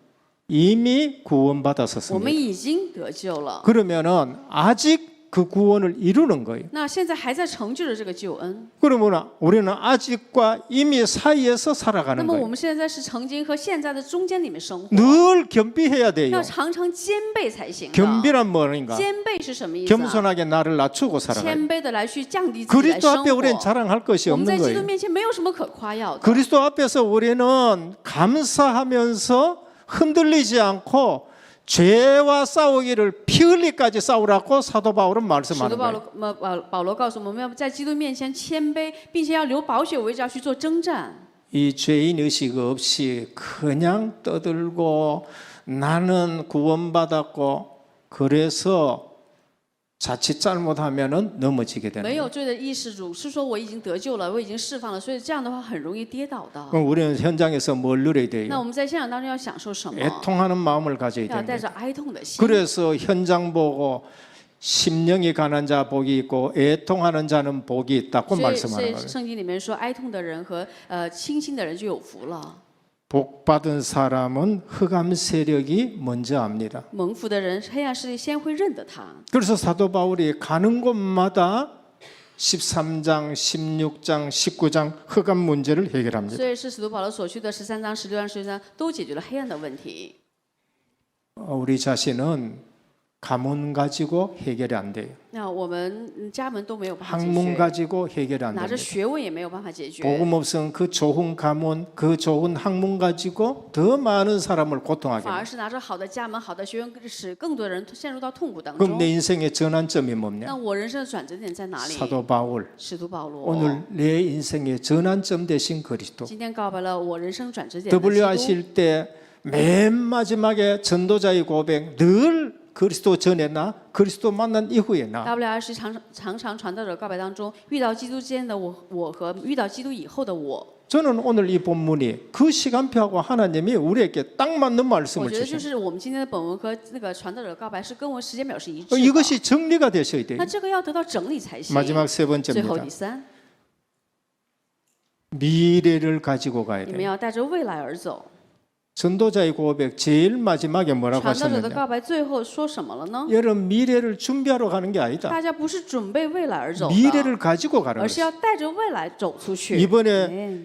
S9: 이미
S10: 我们
S9: 구원받았었습니다.
S10: 已经得救了。
S9: 그러면은 아직 그 구원을 이루는 거예요.
S10: 那现在还在成就着这个救恩，
S9: 그러면 우리는 아직과 이미 사이에서
S10: 那
S9: 살아가는
S10: 么我
S9: 거예요.
S10: 们现在是曾经和现在的中间里面生活，
S9: 늘 겸비해야 돼요.
S10: 要常常兼备才行的。
S9: 겸비란 뭐인가?
S10: 兼备是什么意思啊？
S9: 겸손하게 나를 낮추고 살아가요.
S10: 谦卑的来去降低自己来
S9: 그리스도
S10: 生
S9: 앞에 우리는
S10: 活。
S9: 자랑할 것이
S10: 我们在
S9: 없는
S10: 基督
S9: 거예요.
S10: 面前没有什么可夸耀的。
S9: 그리스도 앞에서 우리는 감사하면서 흔들리지 않고 죄와 싸우기를 피 흘리까지 싸우라고 사도 바울은
S10: 使徒
S9: 말씀하는
S10: 保
S9: 거예요.
S10: 罗保罗告诉我们，要在基督面前谦卑，并且要流宝血为要去做征战。
S9: 이 죄인 의식 없이 그냥 떠들고 나는 구원받았고 그래서 자칫 잘못하면은 넘어지게 되는
S10: 没
S9: 거예요.
S10: 有罪的意识，主是说我已经得救了，我已经释放了，所以这样的话很容易跌倒的。
S9: 그럼 우리는 현장에서 뭘 누려야
S10: 那
S9: 돼요?
S10: 我们在现场当中要享受什么？
S9: 애통하는 마음을 가져야
S10: 要带
S9: 됩니다.
S10: 着哀痛的心。
S9: 그래서 현장 보고 심령이 가난 자 복이 있고 애통하는 자는 복이 있다고
S10: 所以
S9: 말씀하는
S10: 所以
S9: 거예요.
S10: 圣经里面说，哀痛的人和清心的人就有福了。
S9: 복 받은 사람은 흑암 세력이 먼저 압니다.
S10: 蒙福的人，黑暗势力先会认得他。
S9: 그래서 사도 바울이 가는 곳마다 13장, 16장, 19장 흑암 문제를 해결합니다.
S10: 所以是使徒保罗所去的13章、16章、17章都解决了黑暗的问题。
S9: 우리 자신은 가문 가지고 해결이 안 돼요.
S10: 那我们家门都没有办法解
S9: 학문
S10: 决，
S9: 가지고 해결이 안
S10: 拿着
S9: 됩니다.
S10: 学问也没有办法解决。
S9: 복음 없으면 그 좋은 가문, 그 좋은 학문 가지고 더 많은 사람을 고통하게
S10: 反而
S9: 합니다.
S10: 是拿着好的家门、好的学问，使更多的人陷入到痛苦当
S9: 그럼
S10: 中
S9: 내 。 인생의 전환점이
S10: 那
S9: 뭐냐?
S10: 我人生的转折点在哪里？
S9: 사도 바울.
S10: 使徒保罗
S9: 오늘 내 인생의 전환점 되신 그리스도.
S10: 今天告白了我人生转折点的
S9: W
S10: 基督。
S9: 하실 때 맨 마지막에 전도자의 고백 늘 그리스도 전에 나 그리스도 만난 이후에 나
S10: WRC 常传道者告白当中，遇到基督之间的我和遇到基督以后的我，
S9: 저는 오늘 이 본문이 그 시간표하고 하나님이 우리에게 딱 맞는
S10: 我
S9: 말씀을
S10: 觉得就
S9: 주신
S10: 是我们今天的本文和那个传道者告白是跟我时间表是一致的。
S9: 이것이 정리가 되셔야 돼요.
S10: 那这个要得到整理才行。
S9: 마지막 세
S10: 最后
S9: 번째입니다.
S10: 第三，
S9: 미래를 가지고 가야
S10: 你们
S9: 돼요.
S10: 要带着未来而走。
S9: 전도자의 고백 제일 마지막에 뭐라고
S10: 传道者的
S9: 하셨느냐?
S10: 告白最后说什么了呢？
S9: 여러분 미래를 준비하러 가는 게 아니다.
S10: 大家不是准备未来而走的，
S9: 미래를 가지고 가는
S10: 而是
S9: 거예요.
S10: 要带着未来走出去。
S9: 이번에
S10: 哎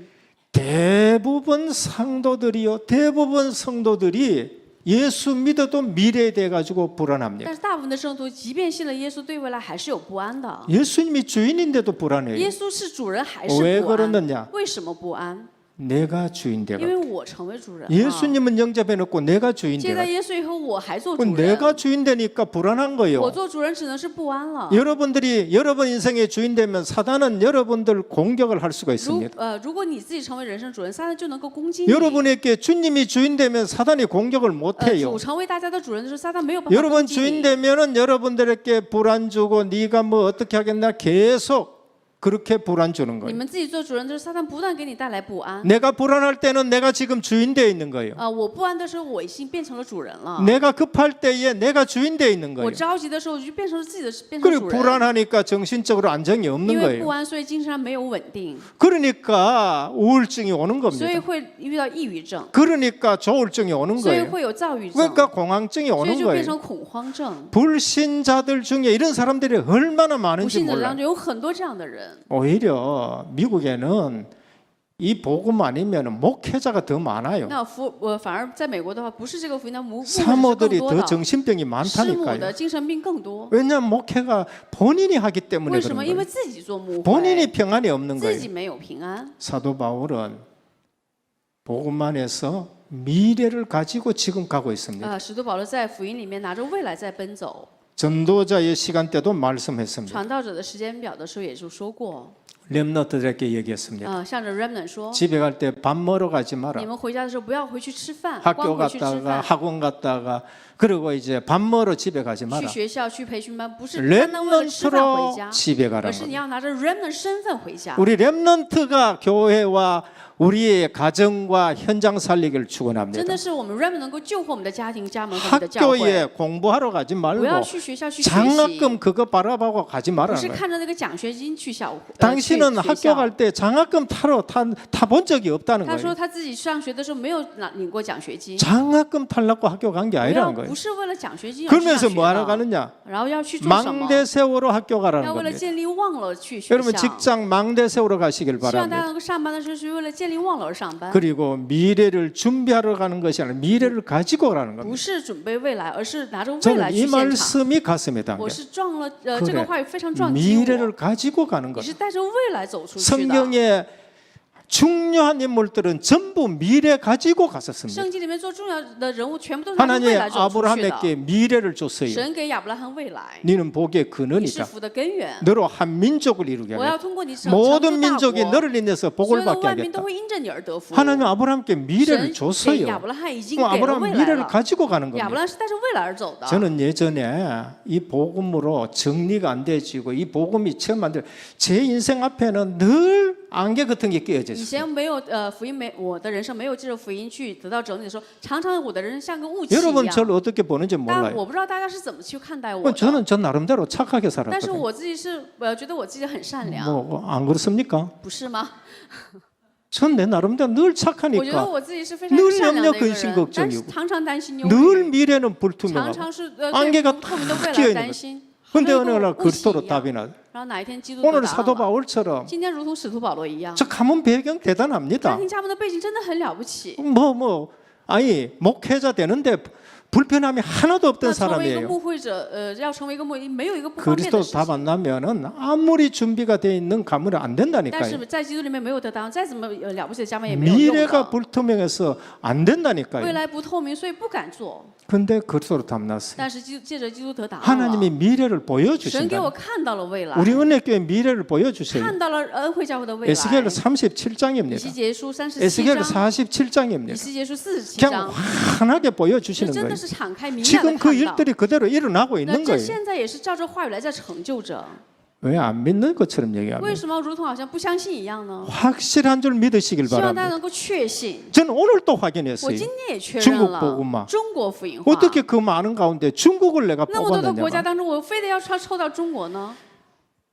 S9: 대부분 상도들이요, 대부분 성도들이 예수 믿어도 미래에 대해 가지고 불안합니다.
S10: 但是大部分的圣徒，即便信了耶稣，对未来还是有不安的。
S9: 예수님이 주인인데도 불안해요.
S10: 耶稣是主人，还是
S9: 왜
S10: 不安？
S9: 그러느냐?
S10: 为什么不安？
S9: 내가 주인
S10: 因
S9: 되가.
S10: 为我成为主人了。
S9: 예수님은 영접해 놓고 내가 주인
S10: 接待
S9: 되가.
S10: 耶稣以后，我还做
S9: 그럼
S10: 主人。
S9: 내가 주인 되니까 불안한
S10: 我
S9: 거예요.
S10: 做主人只能是不安了。
S9: 여러분들이 여러분 인생의 주인 되면 사단은 여러분들 공격을 할 수가 있습니다.
S10: 如果你自己成为人生主人，撒旦就能够攻击你。
S9: 여러분에게 주님이 주인 되면 사단이 공격을 못 해요.
S10: 主成为大家的主人的时候，撒旦没有办法
S9: 여러분
S10: 攻击
S9: 주인
S10: 你。
S9: 되면은 여러분들에게 불안 주고 네가 뭐 어떻게 하겠나 계속 그렇게 불안 주는
S10: 你
S9: 거예요.
S10: 们自己做主人的时候，撒旦不断给你带来不安。
S9: 내가 불안할 때는 내가 지금 주인 되어 있는 거예요.
S10: 我不安的时候，我已经变成了主人了。
S9: 내가 급할 때에 내가 주인 되어 있는
S10: 我
S9: 거예요.
S10: 着急的时候，我就变成了自己的，变成
S9: 그리고
S10: 主人。
S9: 불안하니까 정신적으로 안정이
S10: 因
S9: 없는
S10: 为不
S9: 거예요.
S10: 安，所以精神上没有稳定，
S9: 그러니까 우울증이 오는
S10: 所以
S9: 겁니다.
S10: 会遇到抑郁症，
S9: 그러니까 조울증이 오는
S10: 所以
S9: 거예요.
S10: 会有躁郁症，
S9: 그러니까 공황증이
S10: 所以
S9: 오는
S10: 就变
S9: 거예요.
S10: 成恐慌症。
S9: 불신자들 중에 이런 사람들이 얼마나
S10: 不
S9: 많은지
S10: 信者当
S9: 몰라요.
S10: 中有很多这样的人，
S9: 오히려 미국에는 이 복음 아니면 목회자가 더 많아요.
S10: 那反而在美国的话，不是这个福音，那牧师是
S9: 사모들이
S10: 更多
S9: 더
S10: 的，
S9: 정신병이
S10: 师母
S9: 많다니까요.
S10: 的精神病更多。
S9: 왜냐하면 목회가 본인이 하기 때문에
S10: 为什
S9: 그런
S10: 么？因
S9: 거예요.
S10: 为自己做牧
S9: 본인이
S10: 会，
S9: 평안이 없는
S10: 自己
S9: 거예요.
S10: 没有平安。
S9: 사도 바울은 복음 안에서 미래를 가지고 지금 가고 있습니다.
S10: 使徒保罗在福音里面拿着未来在奔走。
S9: 전도자의 시간대도 말씀했습니다.
S10: 传道者的时间表的时候也就说过，
S9: 렘너트들에게 얘기했습니다.
S10: 向着 remnant 说，
S9: 집에 갈 때 밥 먹으러 가지 마라.
S10: 你们回家的时候不要回去吃饭，
S9: 학교
S10: 光回去吃
S9: 갔다가
S10: 饭。
S9: 학원 갔다가 그리고 이제 밥 먹으러 집에 가지
S10: 去
S9: 마라.
S10: 学校、去培训班，不是单单为了吃饭回
S9: 렘넌트로
S10: 家，
S9: 집에
S10: 而
S9: 가라는
S10: 是你
S9: 거예요.
S10: 要拿着 remnant 身份回家。
S9: 우리 렘넌트가 교회와 우리의 가정과 현장 살리기를
S10: 真
S9: 축원합니다.
S10: 的是我们 Remnant 能够救活我们的家庭、家门和我们的教
S9: 학교에
S10: 会。
S9: 공부하러 가지
S10: 不
S9: 말고
S10: 要去学校去学习，
S9: 장학금 그거 바라보고 가지
S10: 不
S9: 말라는
S10: 是
S9: 거예요.
S10: 看着那个奖学金去校。
S9: 당신은
S10: 去学
S9: 학교
S10: 校
S9: 갈 때 장학금 타본 적이 없다는
S10: 他说
S9: 거예요.
S10: 他自己上学的时候没有领过奖学金，
S9: 장학금 타려고 학교 간 게
S10: 不要
S9: 아니라는 거예요.
S10: 不是为了奖学金而去
S9: 그러면서
S10: 上学
S9: 뭐 하러
S10: 的，
S9: 가느냐?
S10: 然后要去做什么？
S9: 망대 세우러 학교 가라는
S10: 要为了
S9: 겁니다.
S10: 建立望楼去学
S9: 여러분
S10: 校。
S9: 직장 망대 세우러 가시길
S10: 希望大家
S9: 바랍니다.
S10: 能够上班的时候是为了建立望楼而上班，
S9: 그리고 미래를 준비하러 가는 것이 아니라 미래를 가지고 가는
S10: 不
S9: 겁니다.
S10: 是准备未来，而是拿着未来
S9: 저는
S10: 去
S9: 이
S10: 现场。
S9: 말씀이 가슴에 담겨.
S10: 我是撞了这
S9: 그래
S10: 个话语非常撞击我。
S9: 미래를 가지고 가는
S10: 你
S9: 것.
S10: 是带着未来走出去的。
S9: 성경의 중요한 인물들은 전부 미래 가지고 갔었습니다.
S10: 圣经里面做重要的人物全部都是拿着
S9: 하나님이
S10: 未来走出去的。
S9: 아브라함에게 미래를 줬어요.
S10: 神给亚伯拉罕未来，
S9: 너는 복의
S10: 你是
S9: 근원이다.
S10: 福的根源。
S9: 너로 한 민족을 이루게
S10: 我要
S9: 하겠다.
S10: 通过你成
S9: 모든
S10: 成就大
S9: 민족이
S10: 国，
S9: 너를 인해서
S10: 所
S9: 복을
S10: 有的
S9: 받게
S10: 万民都
S9: 하겠다.
S10: 会因着你而得福。
S9: 하나님 아브라함께
S10: 神
S9: 미래를
S10: 给亚
S9: 줬어요.
S10: 伯拉罕已经
S9: 그럼
S10: 给了
S9: 아브라함
S10: 未来
S9: 미래를
S10: 了。
S9: 가지고 가는
S10: 亚伯
S9: 겁니다.
S10: 拉罕是带着未来而走的。
S9: 저는 예전에 이 복음으로 정리가 안 되지고 이 복음이 처음 안 돼. 제 인생 앞에는 늘 안개 같은 게
S10: 以
S9: 끼어졌어요.
S10: 前没有福音没我的人生没有借着福音去得到整理的时候，常常我的人生像个雾气一
S9: 여러분
S10: 样。
S9: 저를 어떻게 보는지
S10: 但
S9: 몰라요.
S10: 我不知道大家是怎么去看待我的。
S9: 저는 저 나름대로 착하게
S10: 但是
S9: 살았거든요.
S10: 我自己是觉得我自己很善良，
S9: 뭐 안 그렇습니까?
S10: 不是吗？
S9: 전 내 나름대로 늘
S10: 我觉得
S9: 착하니까
S10: 我自己是非常
S9: 늘
S10: 善良的一个
S9: 염려근심
S10: 人，但是
S9: 걱정이고
S10: 常常担心忧
S9: 늘
S10: 虑，
S9: 미래는
S10: 常
S9: 불투명하고
S10: 常是
S9: 안개가
S10: 对不透明的未
S9: 탁
S10: 来
S9: 끼어있는
S10: 担
S9: 거예요.
S10: 心。
S9: 근데 어느
S10: 好像
S9: 날
S10: 一个雾气
S9: 그리스도로
S10: 一样
S9: 답이 나.
S10: 然后哪一天基督得
S9: 오늘
S10: 答
S9: 사도
S10: 案了。
S9: 바울처럼
S10: 今天如同使徒保罗一样，
S9: 저 가문 배경
S10: 家
S9: 대단합니다.
S10: 庭家门的背景真的很了不起。
S9: 아니 목회자 되는데 불편함이 하나도
S10: 那
S9: 없던
S10: 成为一个
S9: 사람이에요.
S10: 牧会者，要成为一个牧，没有一个不方便
S9: 그리스도
S10: 的事
S9: 답
S10: 情。
S9: 안 나면은 아무리 준비가 돼 있는 가문은 안
S10: 但
S9: 된다니까요.
S10: 是在基督里面没有得当，再怎么了不起的家门也没有用
S9: 미래가
S10: 的。
S9: 불투명해서 안
S10: 未
S9: 된다니까요.
S10: 来不透明，所以不敢做。
S9: 근데 그리스도로 답 났어요.
S10: 但是借着基督得答案
S9: 하나님이
S10: 了。
S9: 미래를
S10: 神给
S9: 보여주신다.
S10: 我看到了未来，
S9: 우리 은혜교회 미래를 보여주세요.
S10: 看到了恩惠教会的未来。
S9: 에스겔
S10: 以
S9: 37장입니다.
S10: 西结书37
S9: 에스겔
S10: 章，以
S9: 47장입니다.
S10: 西结书47
S9: 그냥
S10: 章，
S9: 환하게
S10: 这
S9: 보여주시는
S10: 真的
S9: 거예요.
S10: 是敞开明亮
S9: 지금
S10: 的
S9: 그
S10: 看到。
S9: 일들이 그대로 일어나고
S10: 那
S9: 있는
S10: 这
S9: 거예요.
S10: 现在也是照着话语来在成就着。
S9: 왜 안 믿는 것처럼
S10: 为
S9: 얘기합니다.
S10: 什么如同好像不相信一样呢？
S9: 확실한 줄 믿으시길
S10: 希望大家
S9: 바랍니다.
S10: 能够确信。
S9: 저는 오늘 또
S10: 我
S9: 확인했어요.
S10: 今天也确认
S9: 중국
S10: 了
S9: 복음화
S10: 中国福音化。
S9: 어떻게 그 많은 가운데 중국을 내가
S10: 那么多的国家
S9: 뽑았느냐?
S10: 当中，我非得要抽到中国呢？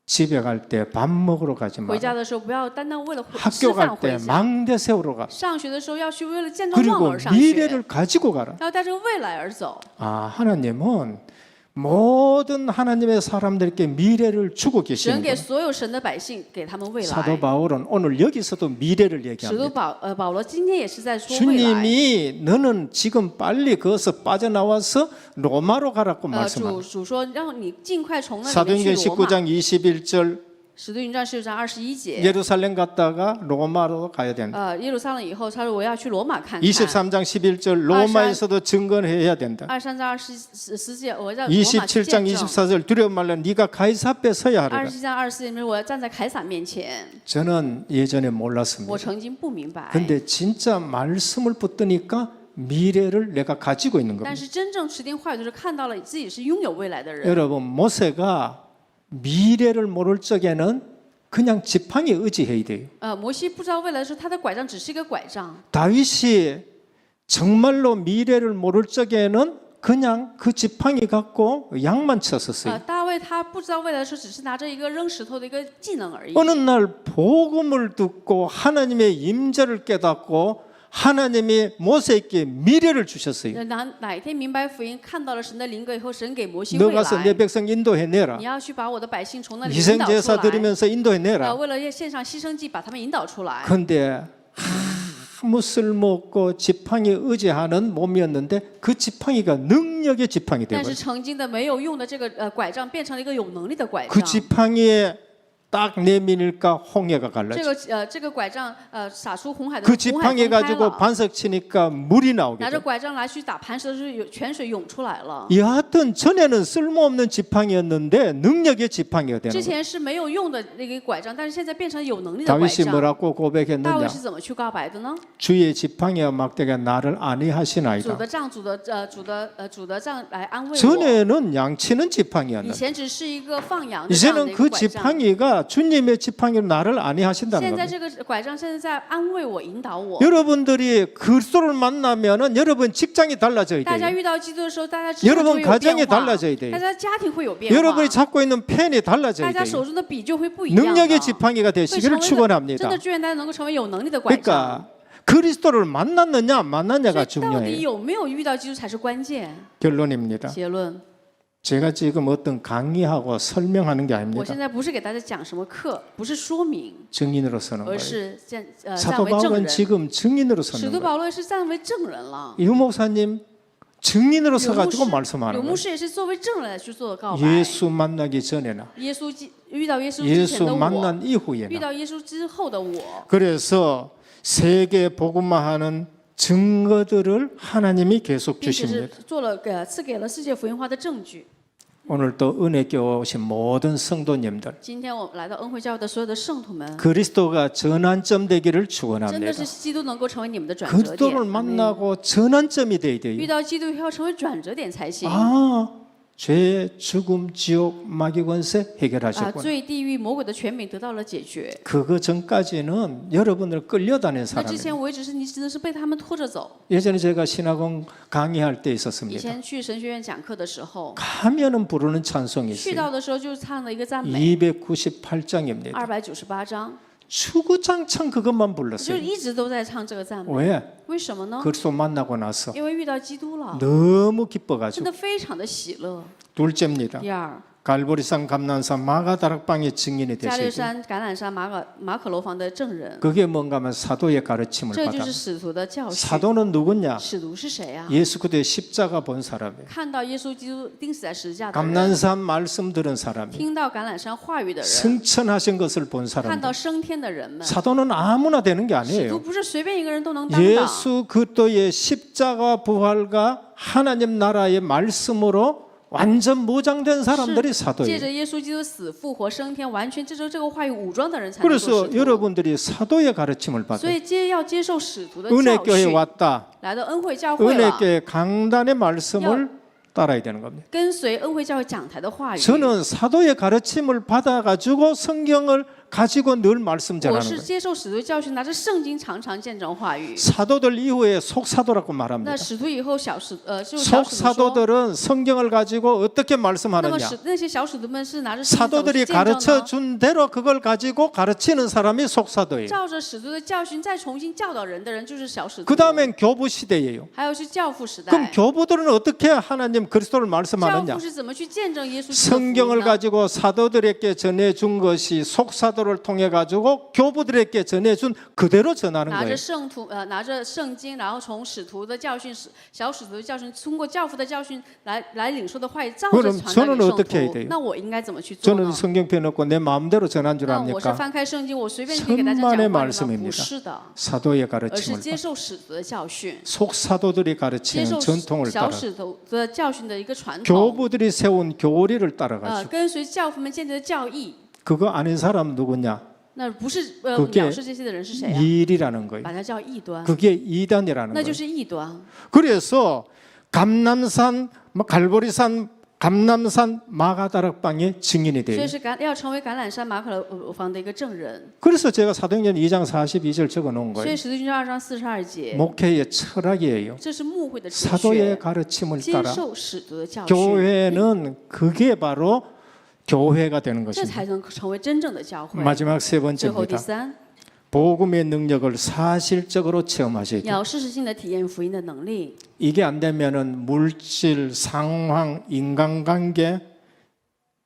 S9: 집에 갈 때 밥 먹으러 가지
S10: 回
S9: 마.
S10: 家的时候不要单单为了吃
S9: 학교
S10: 饭
S9: 갈
S10: 回
S9: 때
S10: 家，
S9: 망대 세우러 가.
S10: 上学的时候要去为了见证望
S9: 그리고
S10: 而上学，
S9: 미래를 가지고 가라.
S10: 要带着未来而走。
S9: 아, 하나님은 모든 하나님의 사람들께 미래를 주고
S10: 神
S9: 계시는
S10: 给
S9: 거예요.
S10: 所有神的百姓给他们未
S9: 사도
S10: 来。
S9: 바울은 오늘 여기서도 미래를
S10: 使徒
S9: 얘기합니다.
S10: 保罗今天也是在说未来。
S9: 주님이 너는 지금 빨리 거기서 빠져나와서 로마로 가라고
S10: 主
S9: 말씀합니다.
S10: 主说让你尽快从那里面
S9: 사도행전
S10: 去罗马。
S9: 19장 21절
S10: 使徒行传16章21节。
S9: 예루살렘 갔다가 로마로 가야 된다.
S10: 耶路撒冷以后，他说我要去罗马看看。
S9: 23장 11절 로마에서도 증거해야 된다.
S10: 23章24节，我要罗马去
S9: 27장
S10: 见证。
S9: 24절 두려움 말라 네가 가이사 앞에 서야 하리라.
S10: 27章24节里面，我要站在凯撒面前。
S9: 저는 예전에 몰랐습니다.
S10: 我曾经不明白。
S9: 근데 진짜 말씀을 붙드니까 미래를 내가 가지고 있는
S10: 但
S9: 겁니다.
S10: 是真正持定话语的时候，看到了自己是拥有未来的人。
S9: 여러분 모세가 미래를 모를 적에는 그냥 지팡이에 의지해야 돼요.
S10: 摩西不知道未来的时候，他的拐杖只是一个拐杖。
S9: 다윗이 정말로 미래를 모를 적에는 그냥 그 지팡이 갖고 양만 쳤었어요.
S10: 大卫他不知道未来的时候，只是拿着一个扔石头的一个技能而已。
S9: 어느 날 복음을 듣고 하나님의 임재를 깨닫고 하나님이 모세에게 미래를 주셨어요.
S10: 哪一天明白福音，看到了神的灵格以后，神给摩西
S9: 너
S10: 未
S9: 가서 내
S10: 来。
S9: 백성 인도해내라.
S10: 你要去把我的百姓从那里引导出
S9: 희생제사
S10: 来。
S9: 드리면서 인도해내라.
S10: 为了献上牺牲祭，把他们引导出来。
S9: 근데 아무 쓸모없고 지팡이에 의지하는 몸이었는데 그 지팡이가 능력의 지팡이
S10: 但是
S9: 되어버렸어요.
S10: 曾经的没有用的这个拐杖，变成了一个有能力的拐
S9: 그
S10: 杖。
S9: 지팡이에 딱 내미니까 홍해가
S10: 这
S9: 갈라져.
S10: 个拐杖撒出红海的
S9: 그
S10: 红海
S9: 지팡이
S10: 分开
S9: 가지고
S10: 了。
S9: 반석 치니까 물이 나오게
S10: 拿着
S9: 돼.
S10: 拐杖来去打磐石的时候，泉水涌出来了。
S9: 여하튼 전에는 쓸모없는 지팡이였는데 능력의 지팡이가
S10: 之
S9: 되는 거예요.
S10: 前是没有用的那个拐杖，但是现在变成有能力的拐
S9: 다윗이
S10: 杖。
S9: 뭐라고
S10: 大
S9: 고백했느냐?
S10: 卫是怎么去告白的呢？
S9: 주의 지팡이와 막대가 나를
S10: 主
S9: 안위하시나이다.
S10: 的杖，主的杖来安慰我。
S9: 전에는 양치는
S10: 以
S9: 지팡이였는데
S10: 前只是一个放羊的这样的
S9: 이제는
S10: 一个
S9: 그
S10: 拐杖，
S9: 지팡이가 지팡이가 주님의 지팡이로 나를 안위하신다는
S10: 现在
S9: 겁니다.
S10: 这个拐杖现在在安慰我、引导我。
S9: 여러분들이 그리스도를 만나면은 여러분 직장이 달라져야
S10: 大家
S9: 돼요.
S10: 遇到基督的时候，大家职场就
S9: 여러분
S10: 会有
S9: 가정이
S10: 变化，
S9: 달라져야 돼요.
S10: 大家家庭会有变化，
S9: 여러분이 잡고 있는 펜이
S10: 大
S9: 달라져야
S10: 家手
S9: 돼요.
S10: 中的笔就会不一样的，
S9: 능력의 지팡이가
S10: 会成
S9: 되시기를
S10: 为真
S9: 축원합니다.
S10: 的祝愿大家能够成为有能力的拐杖。
S9: 그러니까 그리스도를 만났느냐 안
S10: 所
S9: 만났냐가
S10: 以到底
S9: 중요해요.
S10: 有没有遇到基督才是关键。
S9: 결론입니다.
S10: 结论，
S9: 제가 지금 어떤 강의하고 설명하는 게
S10: 我
S9: 아닙니다.
S10: 现在不是给大家讲什么课，不是说明，
S9: 증인으로 서는
S10: 而
S9: 거예요.
S10: 是站
S9: 사도
S10: 为证
S9: 바울은
S10: 人。
S9: 지금 증인으로
S10: 使
S9: 서는
S10: 徒
S9: 거예요.
S10: 保罗是站为证人了。
S9: 유 목사님 증인으로
S10: 有牧
S9: 서가지고
S10: 师，
S9: 말씀하는
S10: 有牧
S9: 거예요.
S10: 师也是作为证人来去做告白。
S9: 예수 만나기 전에나
S10: 耶稣遇到耶稣之前
S9: 예수
S10: 的我，
S9: 만난
S10: 遇
S9: 이후에나
S10: 到耶稣之后的我，
S9: 그래서 세계 복음화하는 증거들을 하나님이 계속
S10: 并且是
S9: 주십니다.
S10: 做了赐给了世界福音化的证据。
S9: 오늘 또 은혜교회 오신 모든 성도님들
S10: 今天我们来到恩惠教会的所有的圣徒们，
S9: 그리스도가 전환점 되기를
S10: 真的
S9: 축원합니다.
S10: 是基督能够成为你们的转折点。
S9: 그리스도를
S10: 阿门
S9: 만나고 전환점이 돼야
S10: 遇
S9: 돼요.
S10: 到基督以后成为转折点才行。
S9: 아, 죄, 죽음, 지옥, 마귀 권세
S10: 啊，
S9: 해결하셨구나.
S10: 罪、地狱、魔鬼的权柄得到了解决。
S9: 그거 전까지는 여러분을 끌려다닌
S10: 那之
S9: 사람이에요.
S10: 前我一直是你只能是被他们拖着走。
S9: 예전에 제가 신학원 강의할 때
S10: 以
S9: 있었습니다.
S10: 前去神学院讲课的时候，
S9: 가면은 부르는 찬송이
S10: 去
S9: 있어요.
S10: 到的时候就唱了一个赞美，
S9: 298장입니다.
S10: 298章，
S9: 추구장창 그것만
S10: 就
S9: 불렀어요.
S10: 一直都在唱这个赞美。
S9: 왜?
S10: 为什么呢？
S9: 그리스도 만나고 나서
S10: 因为遇到基督了，
S9: 너무
S10: 真
S9: 기뻐가지고
S10: 的非常的喜乐。
S9: 둘째입니다.
S10: 第二，
S9: 갈보리산 감난산 마가다락방의 증인이
S10: 加略
S9: 되시고
S10: 山、橄榄山、马可楼房的证人，
S9: 그게 뭔가 하면 사도의 가르침을
S10: 这就
S9: 받아
S10: 是使徒的教训。
S9: 사도는 누구냐?
S10: 使徒是谁啊？
S9: 예수 그리스도의 십자가 본 사람이에요.
S10: 看到耶稣基督钉死在十字架的人，
S9: 감난산 말씀 들은 사람이에요.
S10: 听到橄榄山话语的人，
S9: 승천하신 것을 본
S10: 看
S9: 사람들.
S10: 到升天的人们。
S9: 사도는 아무나 되는 게
S10: 使徒
S9: 아니에요.
S10: 不是随便一个人都能当的，
S9: 예수 그리스도의 십자가 부활과 하나님 나라의 말씀으로 완전 무장된 사람들이
S10: 借
S9: 사도예요.
S10: 着耶稣基督死、复活、升天，完全接受这个话语武装的人才能做
S9: 그래서
S10: 使徒。
S9: 여러분들이 사도의 가르침을
S10: 所
S9: 받아요.
S10: 以要接受使徒的教
S9: 은혜교회
S10: 训，
S9: 왔다.
S10: 来到恩惠教会了，
S9: 은혜교회 강단의 말씀을 따라야 되는 겁니다.
S10: 跟随恩惠教会讲台的话语。
S9: 저는 사도의 가르침을 받아가지고 성경을 가지고 늘 말씀
S10: 我
S9: 전하는
S10: 是
S9: 거예요.
S10: 接受使徒教训，拿着圣经常常见证话语。
S9: 사도들 이후에 속사도라고 말합니다.
S10: 那使徒以后就是小使徒说。
S9: 속사도들은 성경을 가지고 어떻게
S10: 那么
S9: 말씀하느냐?
S10: 那些小使徒们是拿着圣经怎么
S9: 사도들이
S10: 去见证
S9: 가르쳐
S10: 呢？
S9: 준 대로 그걸 가지고 가르치는 사람이 속사도예요.
S10: 照着使徒的教训再重新教导人的人就是小使徒。
S9: 그 다음엔 교부 시대예요.
S10: 还有是教父时代。
S9: 그럼 교부들은 어떻게 하나님 그리스도를
S10: 教
S9: 말씀하느냐?
S10: 父是怎么去见证耶稣基督的福音
S9: 성경을
S10: 呢？
S9: 가지고 사도들에게 전해준 것이 속사도를 통해 가지고 교부들에게 전해준 그대로 전하는
S10: 拿
S9: 거예요.
S10: 着拿着圣经，然后从使徒的教训、小使徒的教训，通过教父的教训来领受的话语，照着
S9: 그럼
S10: 传达
S9: 저는
S10: 给圣
S9: 어떻게 해야
S10: 徒
S9: 돼요 。
S10: 那我应该怎么去做
S9: 저는
S10: 呢？
S9: 성경편 없고 내 마음대로 전한 줄
S10: 那我是
S9: 압니까?
S10: 翻开圣经，我随便可以给大家讲
S9: 천만의
S10: 话吗？
S9: 말씀입니다.
S10: 不是的，
S9: 사도의
S10: 而是
S9: 가르침을
S10: 接
S9: 받아.
S10: 受使徒的教训，
S9: 속사도들이
S10: 接
S9: 가르치는
S10: 受
S9: 전통을
S10: 小
S9: 따라
S10: 使徒的教训的一个传统。
S9: 교부들이 세운 교리를 따라가지고
S10: 跟随教父们建立的教义，
S9: 그거 아닌 사람 누구냐?
S10: 那不是
S9: 그게
S10: 藐视这些的人是谁啊？
S9: 일이라는 거예요.
S10: 把它叫异端，
S9: 그게 이단이라는
S10: 那就
S9: 거예요.
S10: 是异端。
S9: 그래서 감남산, 갈보리산, 감남산 마가다락방의 증인이
S10: 所以
S9: 돼요.
S10: 是要成为橄榄山马可楼房的一个证人。
S9: 그래서 제가 사도행전 2장 42절 적어 놓은
S10: 所以
S9: 거예요.
S10: 使徒行传2章42节，
S9: 목회의 철학이에요.
S10: 这是牧会的哲
S9: 사도의
S10: 学，
S9: 가르침을
S10: 接
S9: 따라
S10: 受使徒的教训，
S9: 교회는 그게 바로 교회가 되는
S10: 这
S9: 것입니다.
S10: 才能成为真正的教会。
S9: 마지막 세
S10: 最后第
S9: 번째입니다.
S10: 三，
S9: 복음의 능력을 사실적으로 체험하셔야 돼요.
S10: 要事实性的体验福音的能力。
S9: 이게 안 되면은 물질, 상황, 인간관계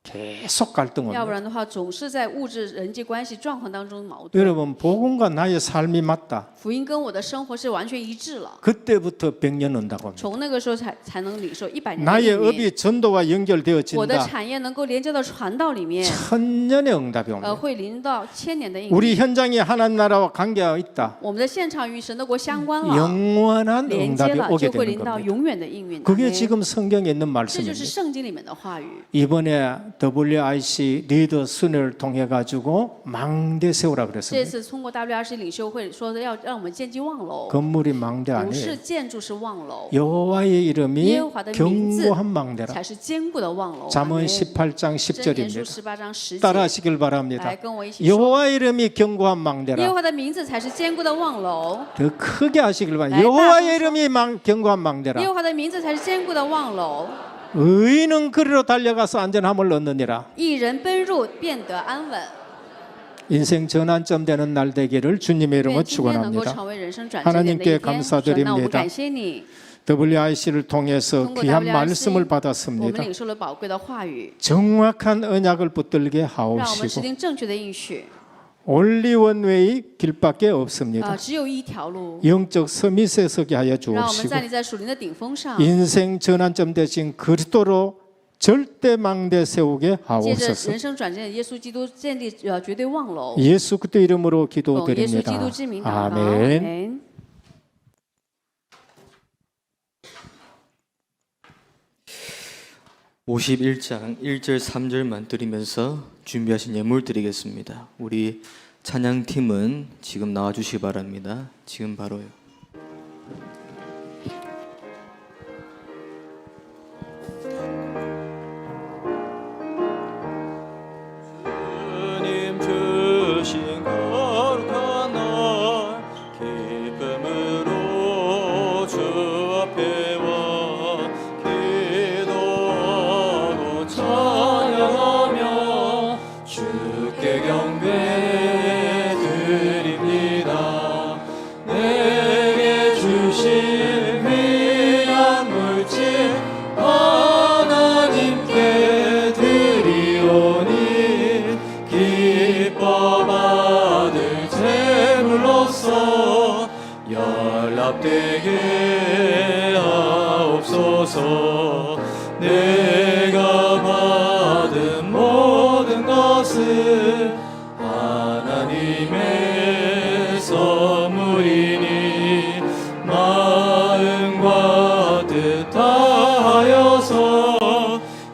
S9: 계속 갈등
S10: 要不
S9: 옵니다.
S10: 然的话，总是在物质人际关系状况当中矛盾。
S9: 여러분 복음과 나의 삶이 맞다.
S10: 福音跟我的生活是完全一致了，
S9: 그때부터 100년 온다고 합니다.
S10: 从那个时候才能领受100年的
S9: 나의
S10: 应允。
S9: 업이 전도와
S10: 我的
S9: 연결되어진다.
S10: 产业能够连接到传道里面，
S9: 천년의 응답이 옵니다.
S10: 会临到1000年的应允。
S9: 우리 현장에 하나님 나라와 관계가 있다.
S10: 我们的现场与神的国相关了，
S9: 영원한
S10: 连接
S9: 응답이
S10: 了
S9: 오게
S10: 就会
S9: 되는
S10: 临到
S9: 겁니다.
S10: 永远的应允。
S9: 그게
S10: 阿们
S9: 지금 성경에 있는
S10: 这就是
S9: 말씀입니다.
S10: 圣经里面的话语。
S9: 이번에 WIC 리더 순회를 통해 가지고 망대 세우라
S10: 这
S9: 그랬습니다.
S10: 次通过 WRC 领袖会说的要让我们建基望楼，
S9: 건물이 망대
S10: 不
S9: 아니에요.
S10: 是建筑是望楼，
S9: 여호와의 이름이
S10: 여호와의名字
S9: 견고한 망대라.
S10: 才是坚固的望楼。
S9: 잠언
S10: 阿门
S9: 18장
S10: 箴言书
S9: 10절입니다.
S10: 18章10节，
S9: 따라하시길 바랍니다.
S10: 来跟我一起说，
S9: 여호와의 이름이 견고한
S10: 耶和
S9: 망대라.
S10: 华的名字才是坚固的望楼，
S9: 더 크게 하시길 바랍니다.
S10: 네,
S9: 여호와의
S10: 따라서.
S9: 이름이 견고한
S10: 耶
S9: 망대라.
S10: 和华的名字才是坚固的望楼。
S9: 의인은 그리로 달려가서 안전함을 얻느니라.
S10: 一人奔入，变得安稳。
S9: 인생 전환점 되는 날 되기를 주님의
S10: 愿
S9: 이름으로
S10: 今天能够
S9: 축원합니다.
S10: 成为人生转折点的一
S9: 하나님께
S10: 天。神，
S9: 감사드립니다.
S10: 那我们感谢你，
S9: WIC를 통해서
S10: 通过
S9: 귀한
S10: WRC
S9: 말씀을
S10: 我们
S9: 받았습니다.
S10: 领受了宝贵的话语，
S9: 정확한 언약을 붙들게
S10: 让我们制
S9: 하옵시고
S10: 定正确的应许。
S9: 올리원웨이 길밖에 없습니다.
S10: 只有一条路，
S9: 영적 서밋에 서게 하여
S10: 让我们
S9: 주옵시고
S10: 站立在属灵的顶峰上，
S9: 인생 전환점 되신 그리스도로 절대 망대 세우게
S10: 借着
S9: 하옵소서.
S10: 人生转折点的耶稣基督建立绝对望楼。
S9: 예수 그리스도 이름으로
S10: 奉耶稣基
S9: 기도드립니다.
S10: 督之名祷告，
S9: 아멘.
S10: 아멘。
S1: 51장 1절 3절만 드리면서 준비하신 예물 드리겠습니다. 우리 찬양팀은 지금 나와 주시기 바랍니다. 지금 바로요.
S2: 주님 주신 거룩한 날 기쁨으로 주 앞에 와 기도하고 찬양하며 주께 경배 드립니다. 내게 주신 귀한 물질 하나님께 드리오니 기뻐 받을 제물로서 연락되게 하옵소서. 내가 받은 모든 것을 하나님의 선물이니 마음과 뜻 다하여서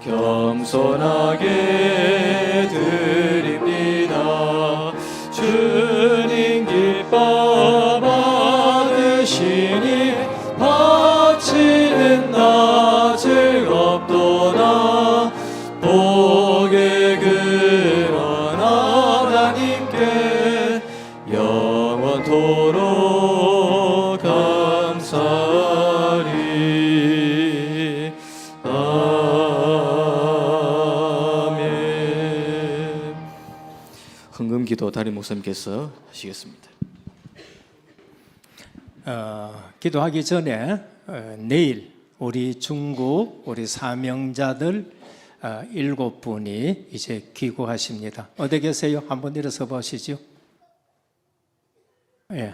S2: 겸손하게 드립니다. 주님 기뻐 받으시니 바치는 나 즐겁도다. 복의 근원 하나님께 영원토록 감사하리. 아멘.
S1: 헌금기도 담임 목사님께서 하시겠습니다.
S9: 기도하기 전에 내일 우리 중국 우리 사명자들 7분이 이제 귀국하십니다. 어디 계세요? 한번 일어서 보시죠. 예.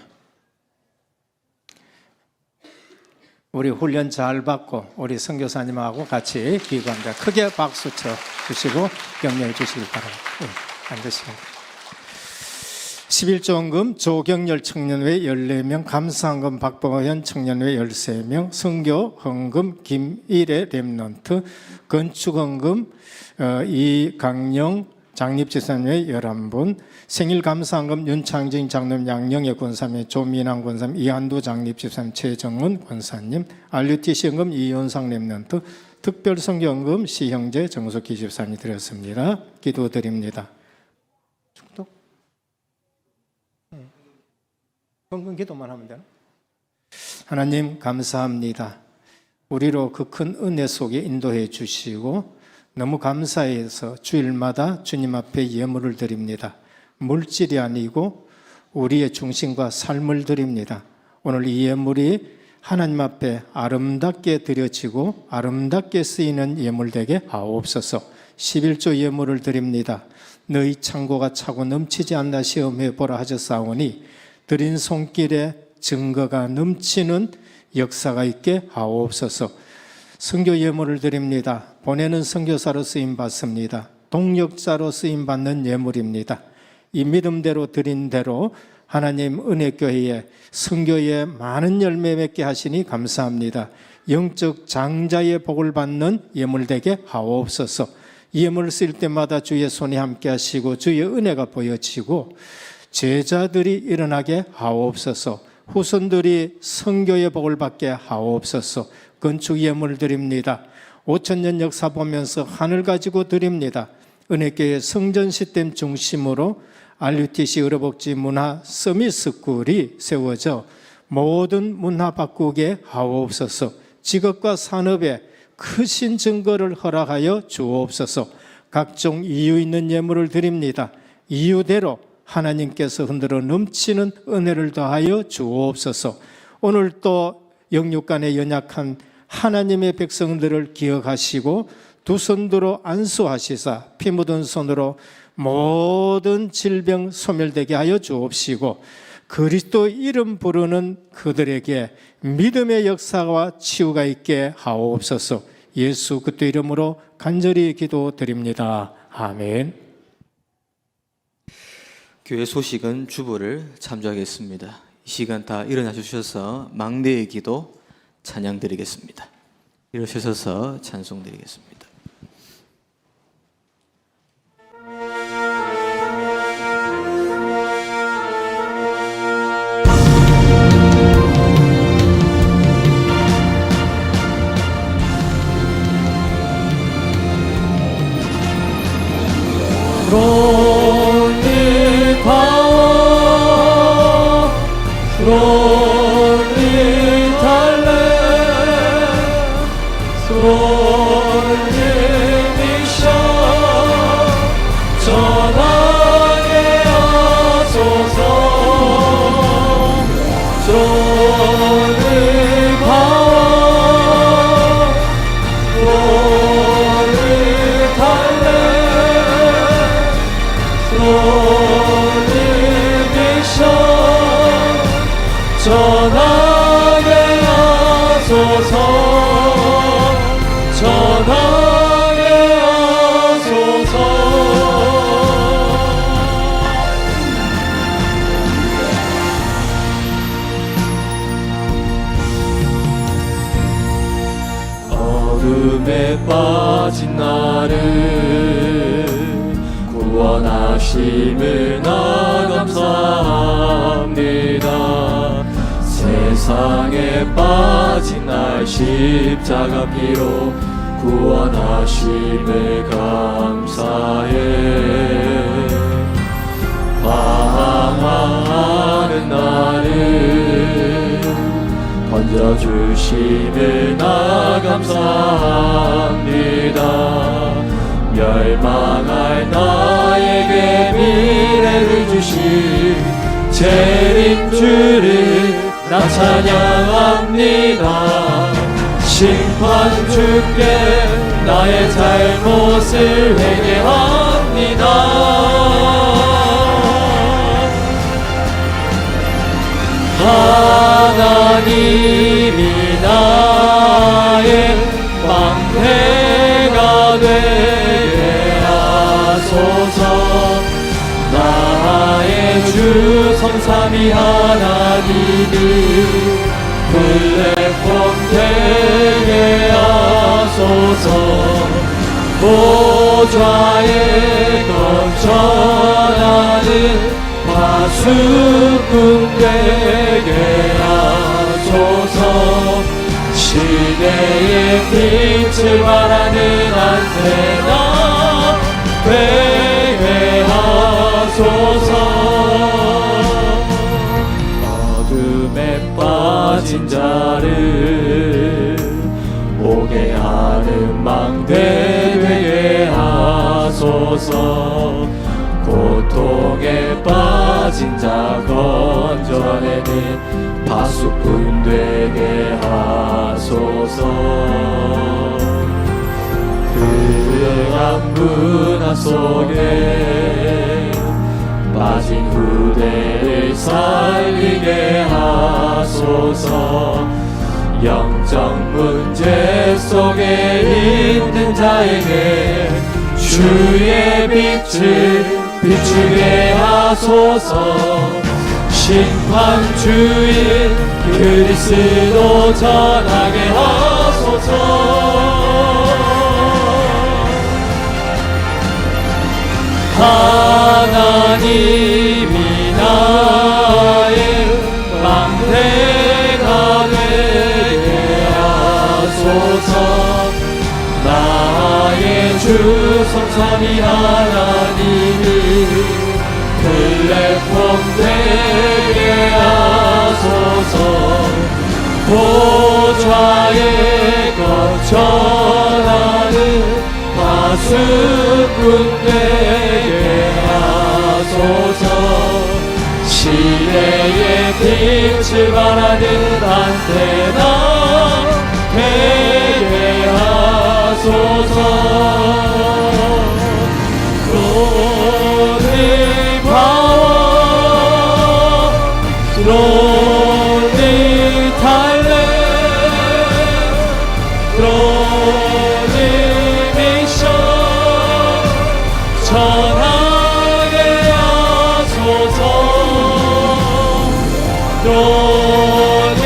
S9: 우리 훈련 잘 받고 우리 선교사님하고 같이 귀국합니다. 크게 박수 쳐 주시고 격려해 주시기 바랍니다. 예, 앉으시면 11조원금 조경열 청년회 14명, 감사헌금 박보현 청년회 13명, 선교 헌금 김일의 렘넌트, 건축헌금 이강영 장립지사회 11분, 생일 감사헌금 윤창진 장로님 양영애 권사님, 조민환 권사님, 이한두 장립집사님, 최정은 권사님, RUTC 헌금 이윤상 렘넌트, 특별선교헌금 시형제 정숙기 집사님이 드렸습니다. 기도드립니다. 헌금 기도만 하면 되나? 하나님 감사합니다. 우리로 그 큰 은혜 속에 인도해 주시고 너무 감사해서 주일마다 주님 앞에 예물을 드립니다. 물질이 아니고 우리의 중심과 삶을 드립니다. 오늘 이 예물이 하나님 앞에 아름답게 드려지고 아름답게 쓰이는 예물 되게 하옵소서. 11조 예물을 드립니다. 너희 창고가 차고 넘치지 않나 시험해 보라 하셨사오니 드린 손길에 증거가 넘치는 역사가 있게 하옵소서. 선교 예물을 드립니다. 보내는 선교사로 쓰임 받습니다. 동역자로 쓰임 받는 예물입니다. 이 믿음대로 드린 대로 하나님 은혜교회에 선교에 많은 열매 맺게 하시니 감사합니다. 영적 장자의 복을 받는 예물 되게 하옵소서. 예물을 쓸 때마다 주의 손이 함께 하시고 주의 은혜가 보여지고 제자들이 일어나게 하옵소서. 후손들이 선교의 복을 받게 하옵소서. 건축 예물 드립니다. 5,000년 역사 보면서 하늘 가지고 드립니다. 은혜교회 성전 시스템 중심으로 RUTC 의료복지 문화 서밋 스쿨이 세워져 모든 문화 바꾸게 하옵소서. 직업과 산업에 크신 증거를 허락하여 주옵소서. 각종 이유 있는 예물을 드립니다. 이유대로 하나님께서 흔들어 넘치는 은혜를 더하여 주옵소서. 오늘 또 영육간에 연약한 하나님의 백성들을 기억하시고 두 손 들어 안수하시사 피 묻은 손으로 모든 질병 소멸되게 하여 주옵시고 그리스도 이름 부르는 그들에게 믿음의 역사와 치유가 있게 하옵소서. 예수 그리스도 이름으로 간절히 기도드립니다. 아멘.
S1: 교회 소식은 주보를 참조하겠습니다. 이 시간 다 일어나 주셔서 망대의 기도 찬양 드리겠습니다. 일어서셔서 찬송 드리겠습니다.
S2: Throne power, throne talent, throne mission, 전하게 하소서. Throne power, throne talent, throne mission, 전하게 하소서. 전하게 하소서. 어둠에 빠진 나를 구원하심을 나 감사합니다. 세상에 빠진 날 십자가 피로 구원하심을 감사해. 방황하는 나를 건져주심을 나 감사합니다. 멸망할 나에게 미래를 주신 재림주를 나 찬양합니다. 심판주께 나의 잘못을 회개합니다. 하나님이 나의 방패가 되게 하소서. 나의 주 성삼위 하나님이 플랫폼 되게 하소서. 보좌에 거처하는 파수꾼 되게 하소서. 시대의 빛을 발하는 안테나 되게 하소서. 어둠에 빠진 자를 오게 하는 망대 되게 하소서. 고통에 빠진 자 건져내는 파수꾼 되게 하소서. 그러한 문화 속에 빠진 후대를 살리게 하소서. 영적 문제 속에 있는 자에게 주의 빛을 비추게 하소서. 심판주인 그리스도 전하게 하소서. 하나님이 나의 망대가 되게 하소서. 나의 주 성삼위 하나님이 플랫폼 되게 하소서. 보좌의 것 전하는 파수꾼 되게 하소서. 시대의 빛을 발하는 안테나 되게 하소서. Glory power, glory talent, glory mission, 전하게 하소서. Glory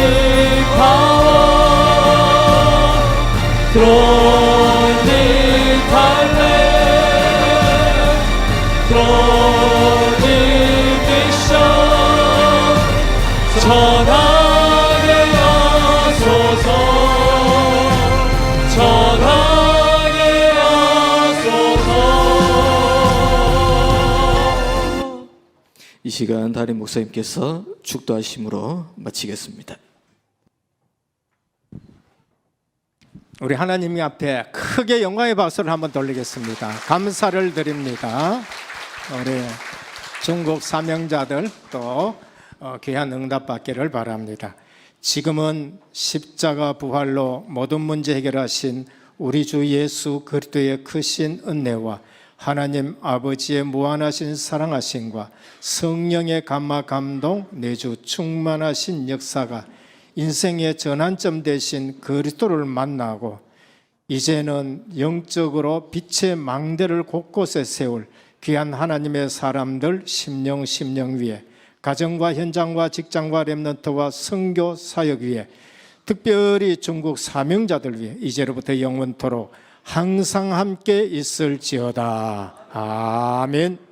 S2: power, glory talent, glory mission, 전하게 하소서. 전하게 하소서.
S1: 이 시간 담임 목사님께서 축도하심으로 마치겠습니다.
S9: 우리 하나님 앞에 크게 영광의 박수를 한번 돌리겠습니다. 감사를 드립니다. 우리 중국 사명자들 또 귀한 응답 받기를 바랍니다. 지금은 십자가 부활로 모든 문제 해결하신 우리 주 예수 그리스도의 크신 은혜와 하나님 아버지의 무한하신 사랑하심과 성령의 감화 감동 내주 충만하신 역사가 인생의 전환점 되신 그리스도를 만나고 이제는 영적으로 빛의 망대를 곳곳에 세울 귀한 하나님의 사람들 심령 위에 가정과 현장과 직장과 렘넌트와 선교 사역 위에 특별히 중국 사명자들 위해 이제로부터 영원토록 항상 함께 있을지어다. 아멘.